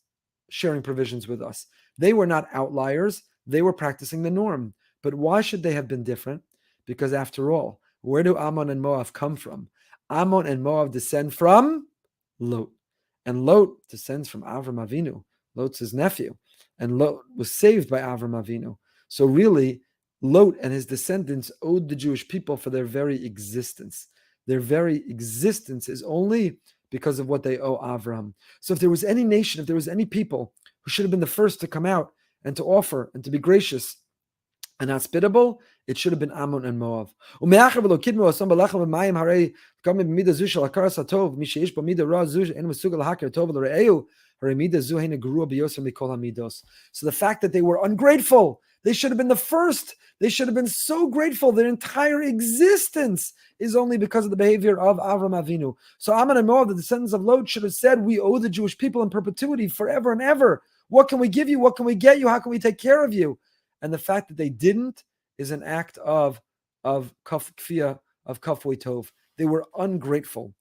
sharing provisions with us. They were not outliers. They were practicing the norm. But why should they have been different? Because after all, where do Ammon and Moab come from? Ammon and Moab descend from Lot. And Lot descends from Avram Avinu. Lot's his nephew. And Lot was saved by Avram Avinu. So really, Lot and his descendants owed the Jewish people for their very existence. Their very existence is only because of what they owe Avraham. So if there was any nation, if there was any people who should have been the first to come out and to offer and to be gracious and hospitable, it should have been Ammon and Moab. So the fact that they were ungrateful, they should have been the first. They should have been so grateful. Their entire existence is only because of the behavior of Avram Avinu. So Ammon and Moab, the descendants of Lot, should have said, we owe the Jewish people in perpetuity forever and ever. What can we give you? What can we get you? How can we take care of you? And the fact that they didn't is an act of kafia, of kafui tov. They were ungrateful.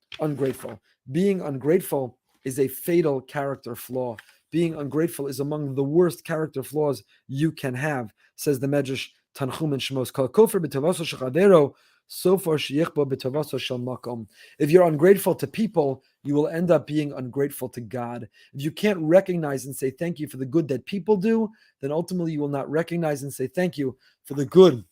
Being ungrateful is a fatal character flaw. Being ungrateful is among the worst character flaws you can have, says the Medrash Tanchum and Shemos. Kol kofer b'tovaso shechavero, sofer sheyichbo b'tovaso shel makom. If you're ungrateful to people, you will end up being ungrateful to God. If you can't recognize and say thank you for the good that people do, then ultimately you will not recognize and say thank you for the good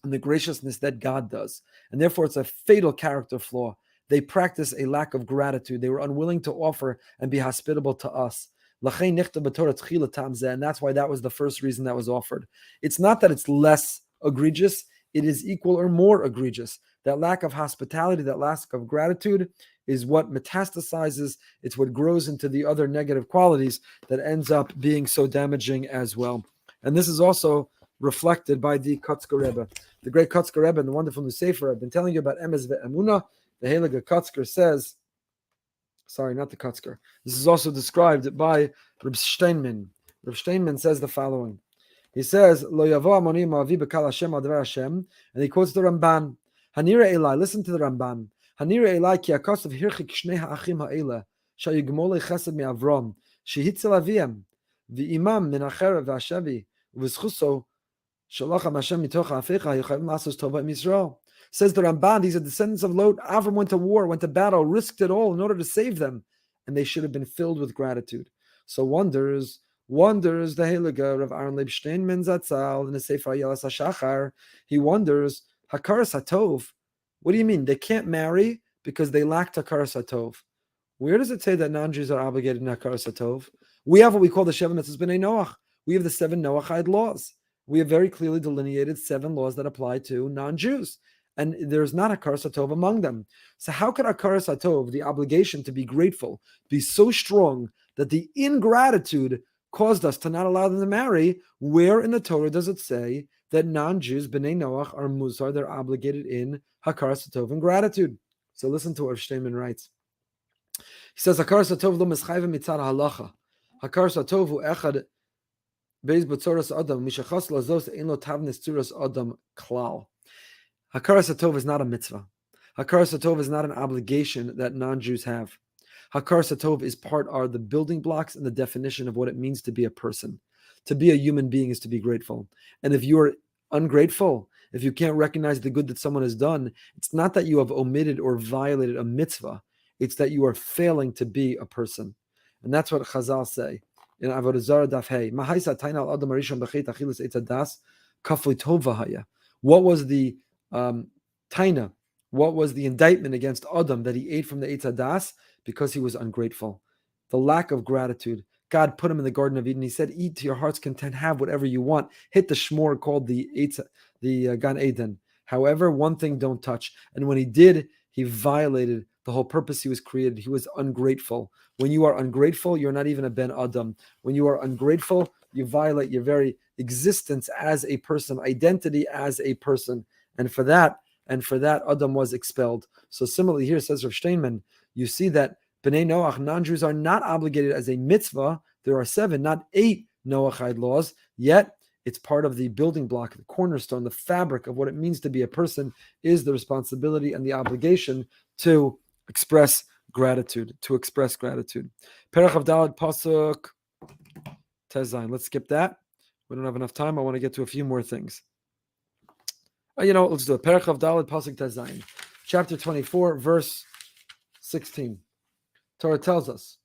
and the graciousness that God does. And therefore it's a fatal character flaw. They practice a lack of gratitude. They were unwilling to offer and be hospitable to us. And that's why that was the first reason that was offered. It's not that it's less egregious, it is equal or more egregious. That lack of hospitality, that lack of gratitude is what metastasizes, it's what grows into the other negative qualities that ends up being so damaging as well. And this is also reflected by the Kotzker Rebbe. The great Kotzker Rebbe in the wonderful new Sefer, I've been telling you about Emes ve'emunah. The Heilige Kotzker says, sorry, not the Kotzker. This is also described by Reb Shteinman. Reb Shteinman says the following. He says, Lo yavo amoni ma'avi b'kal Hashem al devar Hashem, and he quotes the Ramban. Hanira Elai, listen to the Ramban. Hanira Elai ki akasav hirchik shnei ha'achim ha'ela, shayigmolei chesed me'avrom, shehitzel aviyam, v'imam min acher v'ashevi, v'zchuso, shalacham Hashem mitoch ha'afecha, yichavim lasos tova im Yisrael. Says the Ramban, these are descendants of Lot. Avram went to war, went to battle, risked it all in order to save them. And they should have been filled with gratitude. So wonders the Heilige of Aaron Leib Shteinman Zatzal in the Sefer Yelas HaShachar. He wonders, Hakaras HaTov, what do you mean? They can't marry because they lack Hakaras HaTov. Where does it say that non-Jews are obligated in Hakaras HaTov? We have what we call the Sheva Mitzvahs B'nai Noach. We have the 7 Noachide laws. We have very clearly delineated 7 laws that apply to non-Jews. And there's not Hakaras HaTov among them. So how could Hakaras HaTov, the obligation to be grateful, be so strong that the ingratitude caused us to not allow them to marry? Where in the Torah does it say that non-Jews, B'nai Noach, are Musar, they're obligated in Hakaras HaTov and gratitude? So listen to what Shteinman writes. He says, Hakaras HaTov lo mischayve mitzad halacha. Hakaras HaTov hu echad beis b'tzoras adam, mishachas lazos ein lo tavnis tzuras adam klal. Hakaras HaTov is not a mitzvah. Hakaras HaTov is not an obligation that non-Jews have. Hakaras HaTov is are the building blocks and the definition of what it means to be a person. To be a human being is to be grateful. And if you are ungrateful, if you can't recognize the good that someone has done, it's not that you have omitted or violated a mitzvah. It's that you are failing to be a person. And that's what Chazal say in Avodah Zarah Daf Hey. Mahaisa taina al adam arishon b'chet achilas eitz hadas kafli tov v'haya. What was the taina? What was the indictment against Adam that he ate from the Eitz Hadas? Because he was ungrateful. The lack of gratitude. God put him in the Garden of Eden. He said, eat to your heart's content, have whatever you want. Hit the shmor called the Gan Eden. However, one thing don't touch. And when he did, he violated the whole purpose he was created. He was ungrateful. When you are ungrateful, you're not even a Ben Adam. When you are ungrateful, you violate your very existence as a person, identity as a person. And for that, Adam was expelled. So similarly here, says Rav Shteinman, you see that B'nai Noach, non-Jews, are not obligated as a mitzvah. There are 7, not 8 Noachide laws, yet it's part of the building block, the cornerstone, the fabric of what it means to be a person is the responsibility and the obligation to express gratitude, Perach of Daled Pasuk Tezayin. Let's skip that. We don't have enough time. I want to get to a few more things. Let's do it. Perach of Daled Pasuk Tezayin. Chapter 24, verse 16. Torah tells us,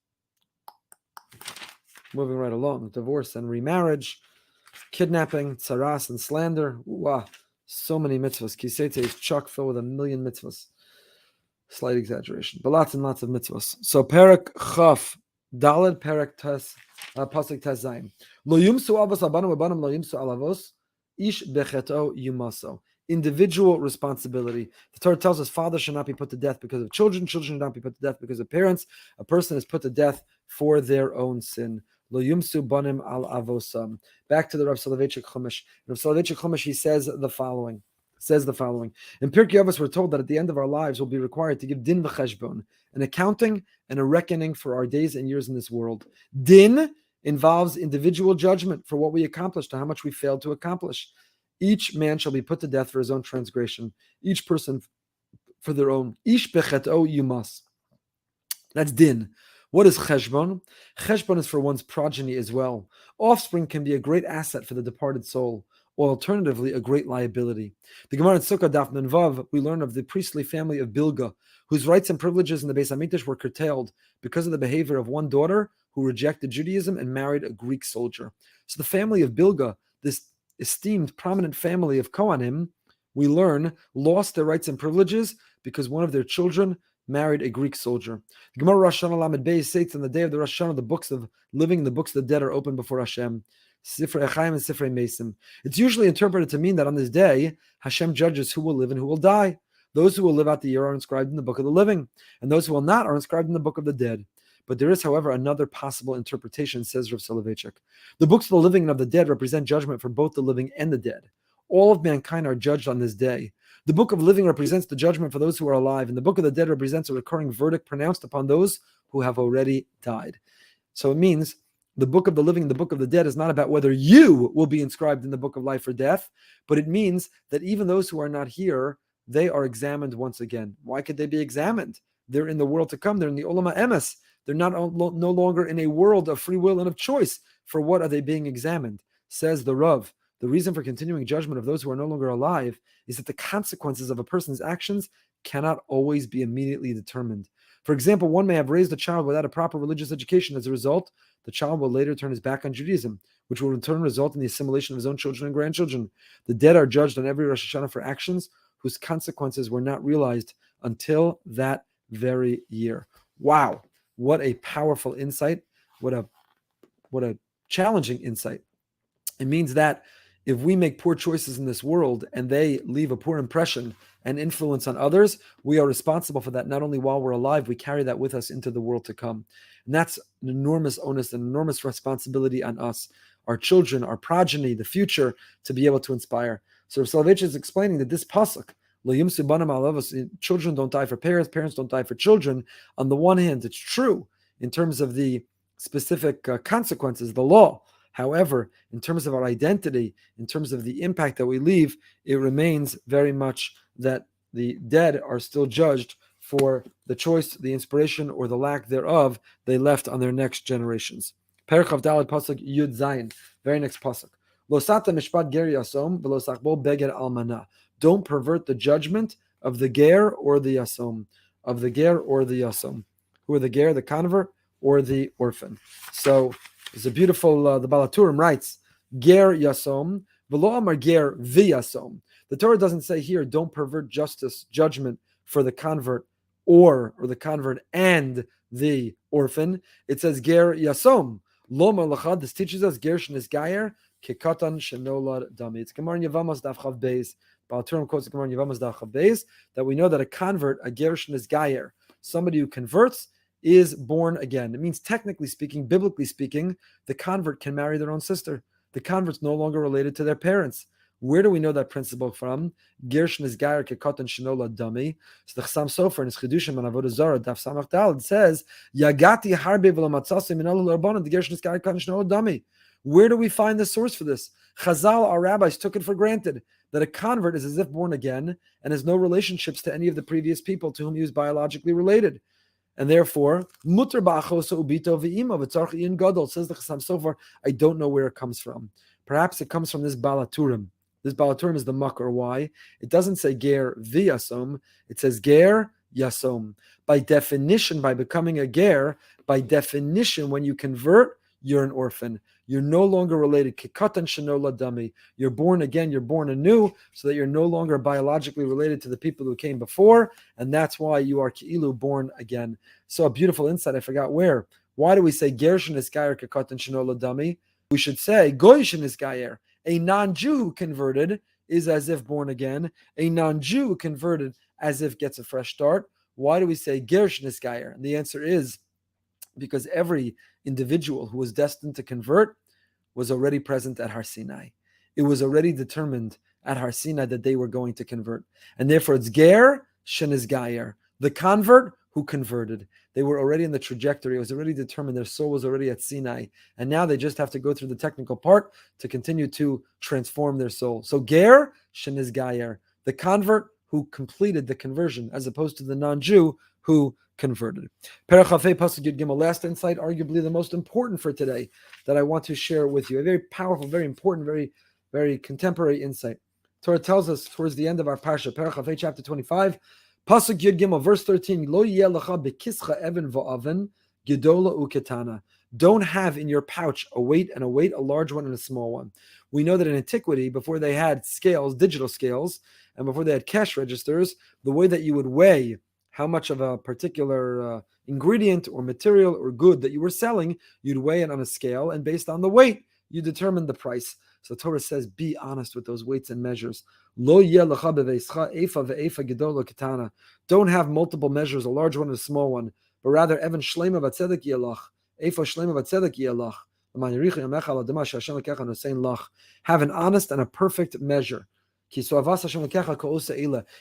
moving right along, divorce and remarriage. kidnapping, tsaras, and slander. Wow, so many mitzvahs. Ki Seitzei is chock full with 1,000,000 mitzvahs. Slight exaggeration, but lots and lots of mitzvahs. So Perek Chaf, Daled Perek Tes, Pasuk Tes Zayin. Lo yumsu avos abanim abanim lo yumsu alavos, ish becheto yumaso. Individual responsibility. The Torah tells us fathers should not be put to death because of children. Children should not be put to death because of parents. A person is put to death for their own sin. Lo yumsu banim al avosam. Back to the Rav Soloveitchik Chumash. Rav Soloveitchik Chumash, he says the following. In Pirkei Avos, we're told that at the end of our lives, we'll be required to give din v'cheshbon, an accounting and a reckoning for our days and years in this world. Din involves individual judgment for what we accomplished and how much we failed to accomplish. Each man shall be put to death for his own transgression. Each person for their own. Ish becheto yumas. That's din. What is cheshbon? Cheshbon is for one's progeny as well. Offspring can be a great asset for the departed soul, or alternatively, a great liability. The Gemara in Sukkah Daf Nun Vav, we learn of the priestly family of Bilga, whose rights and privileges in the Beis Hamikdash were curtailed because of the behavior of one daughter who rejected Judaism and married a Greek soldier. So the family of Bilga, this esteemed, prominent family of Kohanim, we learn, lost their rights and privileges because one of their children married a Greek soldier. The Gemara Rosh Hashanah Lamed Beis states on the day of the Rosh Hashanah, the books of living and the books of the dead are open before Hashem. Sifrei HaChaim and Sifrei Mesim. It's usually interpreted to mean that on this day, Hashem judges who will live and who will die. Those who will live out the year are inscribed in the book of the living, and those who will not are inscribed in the book of the dead. But there is, however, another possible interpretation, says Rav Soloveitchik. The books of the living and of the dead represent judgment for both the living and the dead. All of mankind are judged on this day. The book of living represents the judgment for those who are alive, and the book of the dead represents a recurring verdict pronounced upon those who have already died. So it means the book of the living and the book of the dead is not about whether you will be inscribed in the book of life or death, but it means that even those who are not here, they are examined once again. Why could they be examined? They're in the world to come. They're in the Olam HaEmes. They're no longer in a world of free will and of choice. For what are they being examined? Says the Rav. The reason for continuing judgment of those who are no longer alive is that the consequences of a person's actions cannot always be immediately determined. For example, one may have raised a child without a proper religious education. As a result, the child will later turn his back on Judaism, which will in turn result in the assimilation of his own children and grandchildren. The dead are judged on every Rosh Hashanah for actions whose consequences were not realized until that very year. Wow, what a powerful insight. What a challenging insight. It means that if we make poor choices in this world and they leave a poor impression and influence on others, we are responsible for that. Not only while we're alive, we carry that with us into the world to come. And that's an enormous onus, an enormous responsibility on us, our children, our progeny, the future, to be able to inspire. So Rav Soloveitchik is explaining that this pasuk, children don't die for parents, parents don't die for children. On the one hand, it's true in terms of the specific consequences, the law. However, in terms of our identity, in terms of the impact that we leave, it remains very much that the dead are still judged for the choice, the inspiration, or the lack thereof they left on their next generations. Perek Chav Daled pasuk Yud Zayin, very next pasuk. Lo sata mishpat ger yasom v'lo sachbo beger almana. Don't pervert the judgment of the ger or the yasom, of the ger or the yasom. Who are the ger, the convert, or the orphan? So it's a beautiful, the Baal HaTurim writes, ger yasom, v'lo amar ger v'yasom. The Torah doesn't say here, don't pervert justice, judgment for the convert or the convert and the orphan. It says ger yasom. Lo malachad, this teaches us, ger shenis gayer, kekatan shenolad dami. It's Gemara in Yevamos Daf Chav Beis. Baal HaTurim quotes Gemara in Yevamos Daf Chav Beis, that we know that a convert, a ger shenis gayer, somebody who converts, is born again. It means, technically speaking, biblically speaking, the convert can marry their own sister. The convert's no longer related to their parents. Where do we know that principle from? Gershon is gayer kekotan shenola dami. So the Chasam Sofer in his Chidushim on Avodah Zarah Daf Samach Daled says, Yagati harbe v'lo matzasi min alul rabbanon. The Gershon is gayer kekotan shenola dami. Where do we find the source for this? Chazal, our rabbis, took it for granted that a convert is as if born again and has no relationships to any of the previous people to whom he was biologically related. And therefore, mutter ba'achosa ubito v'imo v'tzarch iyin gadol, says the Chasam Sofer. I don't know where it comes from. Perhaps it comes from this Baal HaTurim. This Baal HaTurim is the makar. Why? It doesn't say ger v'yasom. It says ger yasom. By definition, by becoming a ger, by definition, when you convert, you're an orphan. You're no longer related. Kikatan shenola dami. You're born again. You're born anew, so that you're no longer biologically related to the people who came before, and that's why you are ki'ilu, born again. So a beautiful insight. I forgot where. Why do we say Gershon is gayer kikatan shenola dami? We should say Goyshin is gayer. A non-Jew who converted is as if born again. A non-Jew who converted as if gets a fresh start. Why do we say Gershon is gayer? And the answer is because every individual who was destined to convert was already present at Har Sinai. It was already determined at Har Sinai that they were going to convert. And therefore it's Ger, Shen is Gayer. The convert who converted. They were already in the trajectory. It was already determined. Their soul was already at Sinai. And now they just have to go through the technical part to continue to transform their soul. So Ger, Shen is Gayer. The convert who completed the conversion, as opposed to the non-Jew who converted. Perach Chafei Pasuk Yud Gimel, last insight, arguably the most important for today, that I want to share with you. A very powerful, very important, very, very contemporary insight. Torah tells us towards the end of our Parsha, Perach Chafei chapter 25, Pasuk Yud Gimel, verse 13, Lo yeh lecha bekischa even va'aven, gedola uketana. Don't have in your pouch a weight, a large one and a small one. We know that in antiquity, before they had scales, digital scales, and before they had cash registers, the way that you would weigh how much of a particular ingredient or material or good that you were selling, you'd weigh it on a scale, and based on the weight, you determine the price. So Torah says, be honest with those weights and measures. Lo yeh lecha beveischa efa ve'efa gedola ketana. Don't have multiple measures, a large one and a small one, but rather even shlema v'tzedek yelach, efa shlema v'tzedek yelach. Have an honest and a perfect measure. If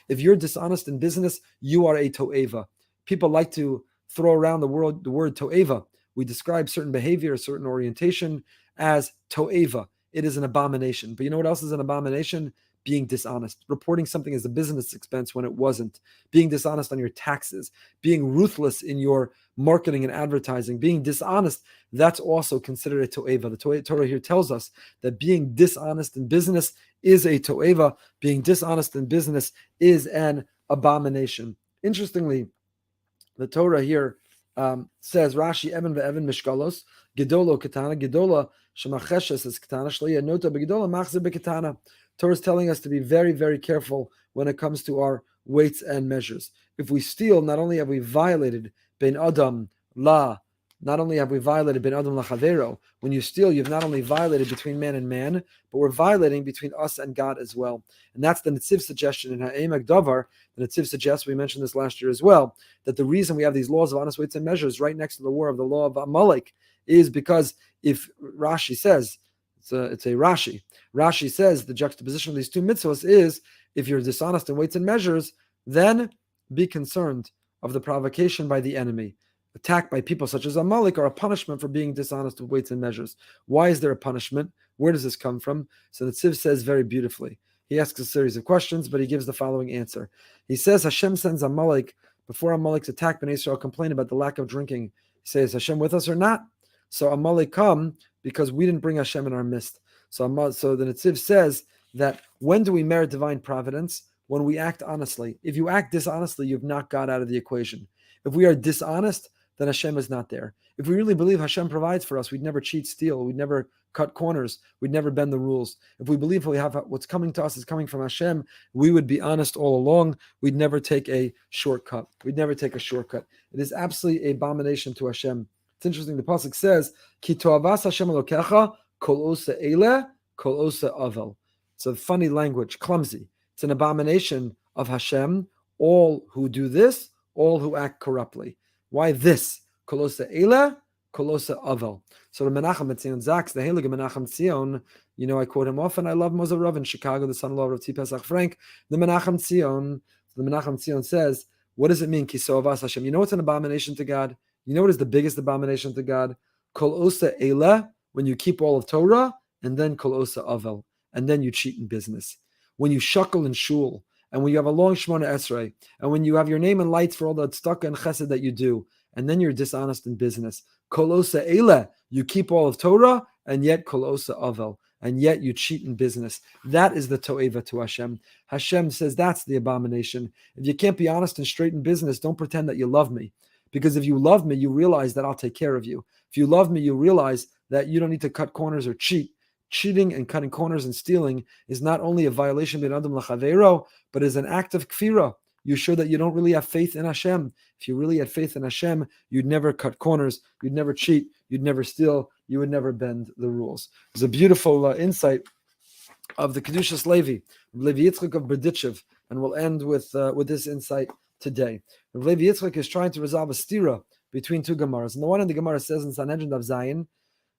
you're dishonest in business, you are a to'eva. People like to throw around the word to'eva. We describe certain behavior, certain orientation as to'eva. It is an abomination. But you know what else is an abomination? Being dishonest, reporting something as a business expense when it wasn't, being dishonest on your taxes, being ruthless in your marketing and advertising, being dishonest, that's also considered a to'eva. The Torah here tells us that being dishonest in business is a to'eva. Being dishonest in business is an abomination. Interestingly, the Torah here says, Rashi, Evan ve'evan mishkalos, gedolo katana, gedola shemacheshes is katana, shleya nota begedola machzer bekatana. Torah is telling us to be very, very careful when it comes to our weights and measures. If we steal, not only have we violated ben adam la, not only have we violated ben adam la chavero. When you steal, you've not only violated between man and man, but we're violating between us and God as well. And that's the Netziv suggestion in Ha'emek Davar. The Netziv suggests, we mentioned this last year as well, that the reason we have these laws of honest weights and measures right next to the war of the law of Amalek is because if Rashi says, it's a Rashi. Rashi says the juxtaposition of these two mitzvahs is, if you're dishonest in weights and measures, then be concerned of the provocation by the enemy. Attack by people such as Amalek are a punishment for being dishonest with weights and measures. Why is there a punishment? Where does this come from? So the Tziv says very beautifully. He asks a series of questions, but he gives the following answer. He says Hashem sends Amalek, before Amalek's attack, Bnei Israel complain about the lack of drinking. He says, Hashem with us or not? So Amalek come because we didn't bring Hashem in our midst. So the Netziv says that when do we merit divine providence? When we act honestly. If you act dishonestly, you've knocked God out of the equation. If we are dishonest, then Hashem is not there. If we really believe Hashem provides for us, we'd never cheat, steal, we'd never cut corners, we'd never bend the rules. If we believe we have what's coming to us is coming from Hashem, we would be honest all along. We'd never take a shortcut. It is absolutely an abomination to Hashem. It's interesting. The pasuk says, "Ki to'avas Hashem Elokecha kol osa ele kol osa avel." It's a funny language, clumsy. It's an abomination of Hashem. All who do this, all who act corruptly. Why this? Kol osa ele kol osa avel. So the Menachem Tzion Zaks, the Heilige Menachem Tzion. You know, I quote him often. I love Moshe Rav in Chicago, the son-in-law of T. Pesach Frank. The Menachem Tzion says, what does it mean? Ki to'avas Hashem. You know what's an abomination to God? You know what is the biggest abomination to God? Kol osa ele, when you keep all of Torah, and then kol osa avel, and then you cheat in business. When you shuckle in shul, and when you have a long Shemona Esrei, and when you have your name in lights for all the tzedakah and chesed that you do, and then you're dishonest in business. Kol osa ele, you keep all of Torah, and yet kol osa avel, and yet you cheat in business. That is the to'eva to Hashem. Hashem says that's the abomination. If you can't be honest and straight in business, don't pretend that you love me. Because if you love me, you realize that I'll take care of you. If you love me, you realize that you don't need to cut corners or cheat. Cheating and cutting corners and stealing is not only a violation bin adam lachavero, but is an act of kfira. You show that you don't really have faith in Hashem. If you really had faith in Hashem, you'd never cut corners, you'd never cheat, you'd never steal, you would never bend the rules. There's a beautiful insight of the Kedushas Levi, Levi Yitzchak of Berditchev, and we'll end with this insight today. Levi Yitzchak is trying to resolve a stira between two Gemaras. On the one hand, the Gemara says in Sanhedrin Daf Zayin,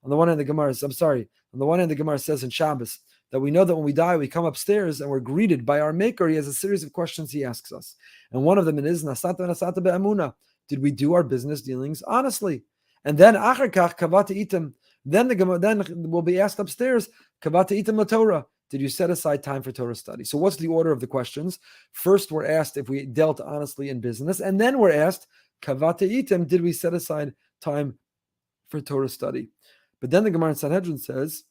on the one hand, the Gemara says in Shabbos that we know that when we die, we come upstairs and we're greeted by our Maker. He has a series of questions he asks us. And one of them is, Nasata Nasata be'amuna. Did we do our business dealings honestly? And then, Achar Kach Kavata Itim. Then we'll be asked upstairs, Kavata Itim la Torah. Did you set aside time for Torah study? So what's the order of the questions? First, we're asked if we dealt honestly in business. And then we're asked, Kavata Itim, did we set aside time for Torah study? But then the Gemara in Sanhedrin says,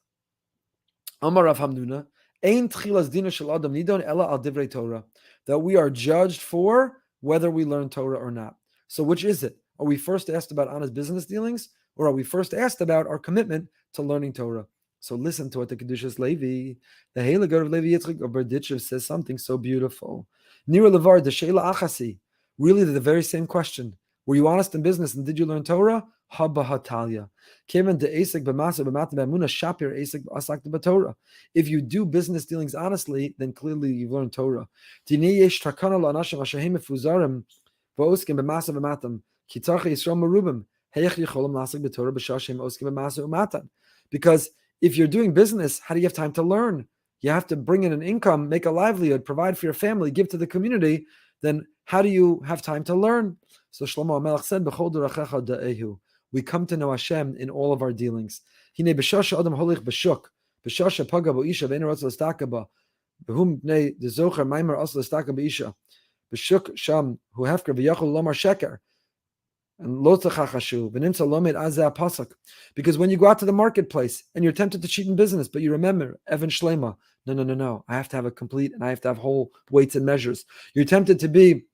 Amar Rav Hamnuna, Ein tchilas dina shel adam nidon ela al divrei Torah, that we are judged for whether we learn Torah or not. So which is it? Are we first asked about honest business dealings, or are we first asked about our commitment to learning Torah? So listen to what the Kedushas Levi, the Heilige of Levi Yitzchak of Berditchev, says something so beautiful. Nira levar the sheila achasi, really the very same question. Were you honest in business and did you learn Torah? Haba hatalia. If you do business dealings honestly, then clearly you've learned Torah. Because if you're doing business, how do you have time to learn? You have to bring in an income, make a livelihood, provide for your family, give to the community. Then how do you have time to learn? So Shlomo HaMelech said, "B'chol dorachecha da'ehu." We come to know Hashem in all of our dealings. Hine b'shasha adam holich b'shuk, b'shasha paga bo'isha v'ein rotz l'staka ba, b'hum b'nei dezocher maimer os l'staka b'isha, b'shuk sham hu hefker v'yachol lomar sheker, and lo tzachachashu v'nimtza lomed azeh pasuk. Because when you go out to the marketplace and you're tempted to cheat in business, but you remember Evan Shlema, no, I have to have a complete and I have to have whole weights and measures. You're tempted to be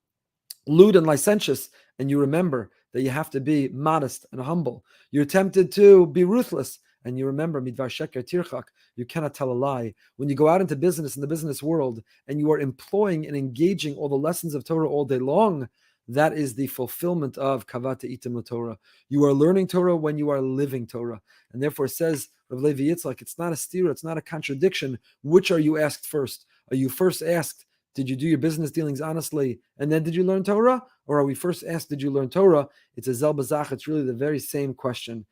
lewd and licentious, and you remember that you have to be modest and humble. You're tempted to be ruthless, and you remember midvar sheker tirchak. You cannot tell a lie. When you go out into business in the business world and you are employing and engaging all the lessons of Torah all day long, that is the fulfillment of kavata itim l'Torah. You are learning Torah when you are living Torah, and therefore says Rav Levi Yitzchak, it's not a stira, it's not a contradiction. Which are you asked first? Are you first asked, did you do your business dealings honestly, and then did you learn Torah? Or are we first asked, did you learn Torah? It's a zel bazach. It's really the very same question.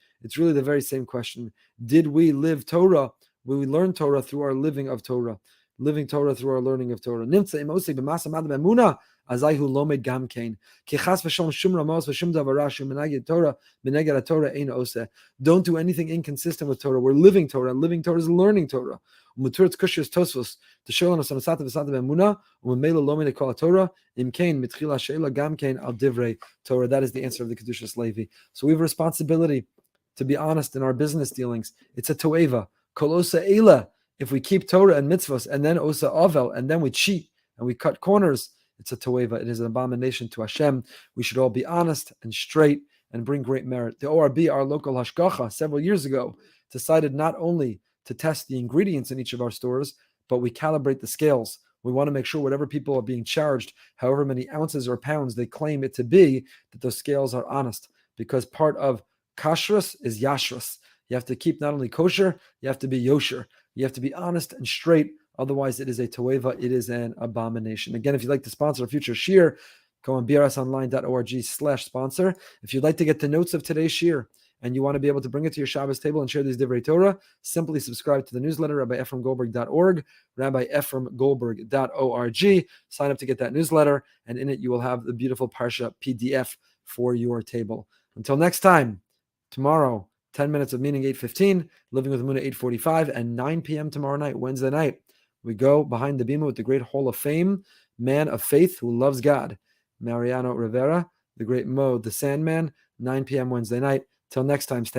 Did we live Torah? Will we learn Torah through our living of Torah? Living Torah through our learning of Torah. Nimtza imosei b'masam adam emuna azayhu lomed gamkein ki chas v'shom shum ramos v'shum davarash u'menaged Torah meneged Torah ein oseh. Don't do anything inconsistent with Torah. We're living Torah. Living Torah is learning Torah. Umuturitz kushis tosfos to show us on asata v'sata b'emuna u'memela lomed kol Torah imkein mitchila sheila gamkein al divrei Torah. That is the answer of the Kedushas Levi. So we have a responsibility to be honest in our business dealings. It's a toeva kol osa eila. If we keep Torah and mitzvahs and then osa avel and then we cheat and we cut corners, it's a toeva. It is an abomination to Hashem. We should all be honest and straight and bring great merit. The ORB, our local hashgacha, several years ago, decided not only to test the ingredients in each of our stores, but we calibrate the scales. We want to make sure whatever people are being charged, however many ounces or pounds they claim it to be, that those scales are honest. Because part of kashrus is yashrus. You have to keep not only kosher, you have to be yosher. You have to be honest and straight. Otherwise, it is a toeva. It is an abomination. Again, if you'd like to sponsor a future shiur, go on brsonline.org/sponsor. If you'd like to get the notes of today's shiur and you want to be able to bring it to your Shabbos table and share these divrei Torah, simply subscribe to the newsletter, rabbiefremgoldberg.org, rabbiefremgoldberg.org. Sign up to get that newsletter, and in it you will have the beautiful Parsha PDF for your table. Until next time, tomorrow, 10 minutes of meaning 8:15, living with Muna 8:45, and 9 p.m. tomorrow night, Wednesday night. We go behind the bima with the great Hall of Fame, man of faith who loves God, Mariano Rivera, the great Mo, the Sandman, 9 p.m. Wednesday night. Till next time, stay.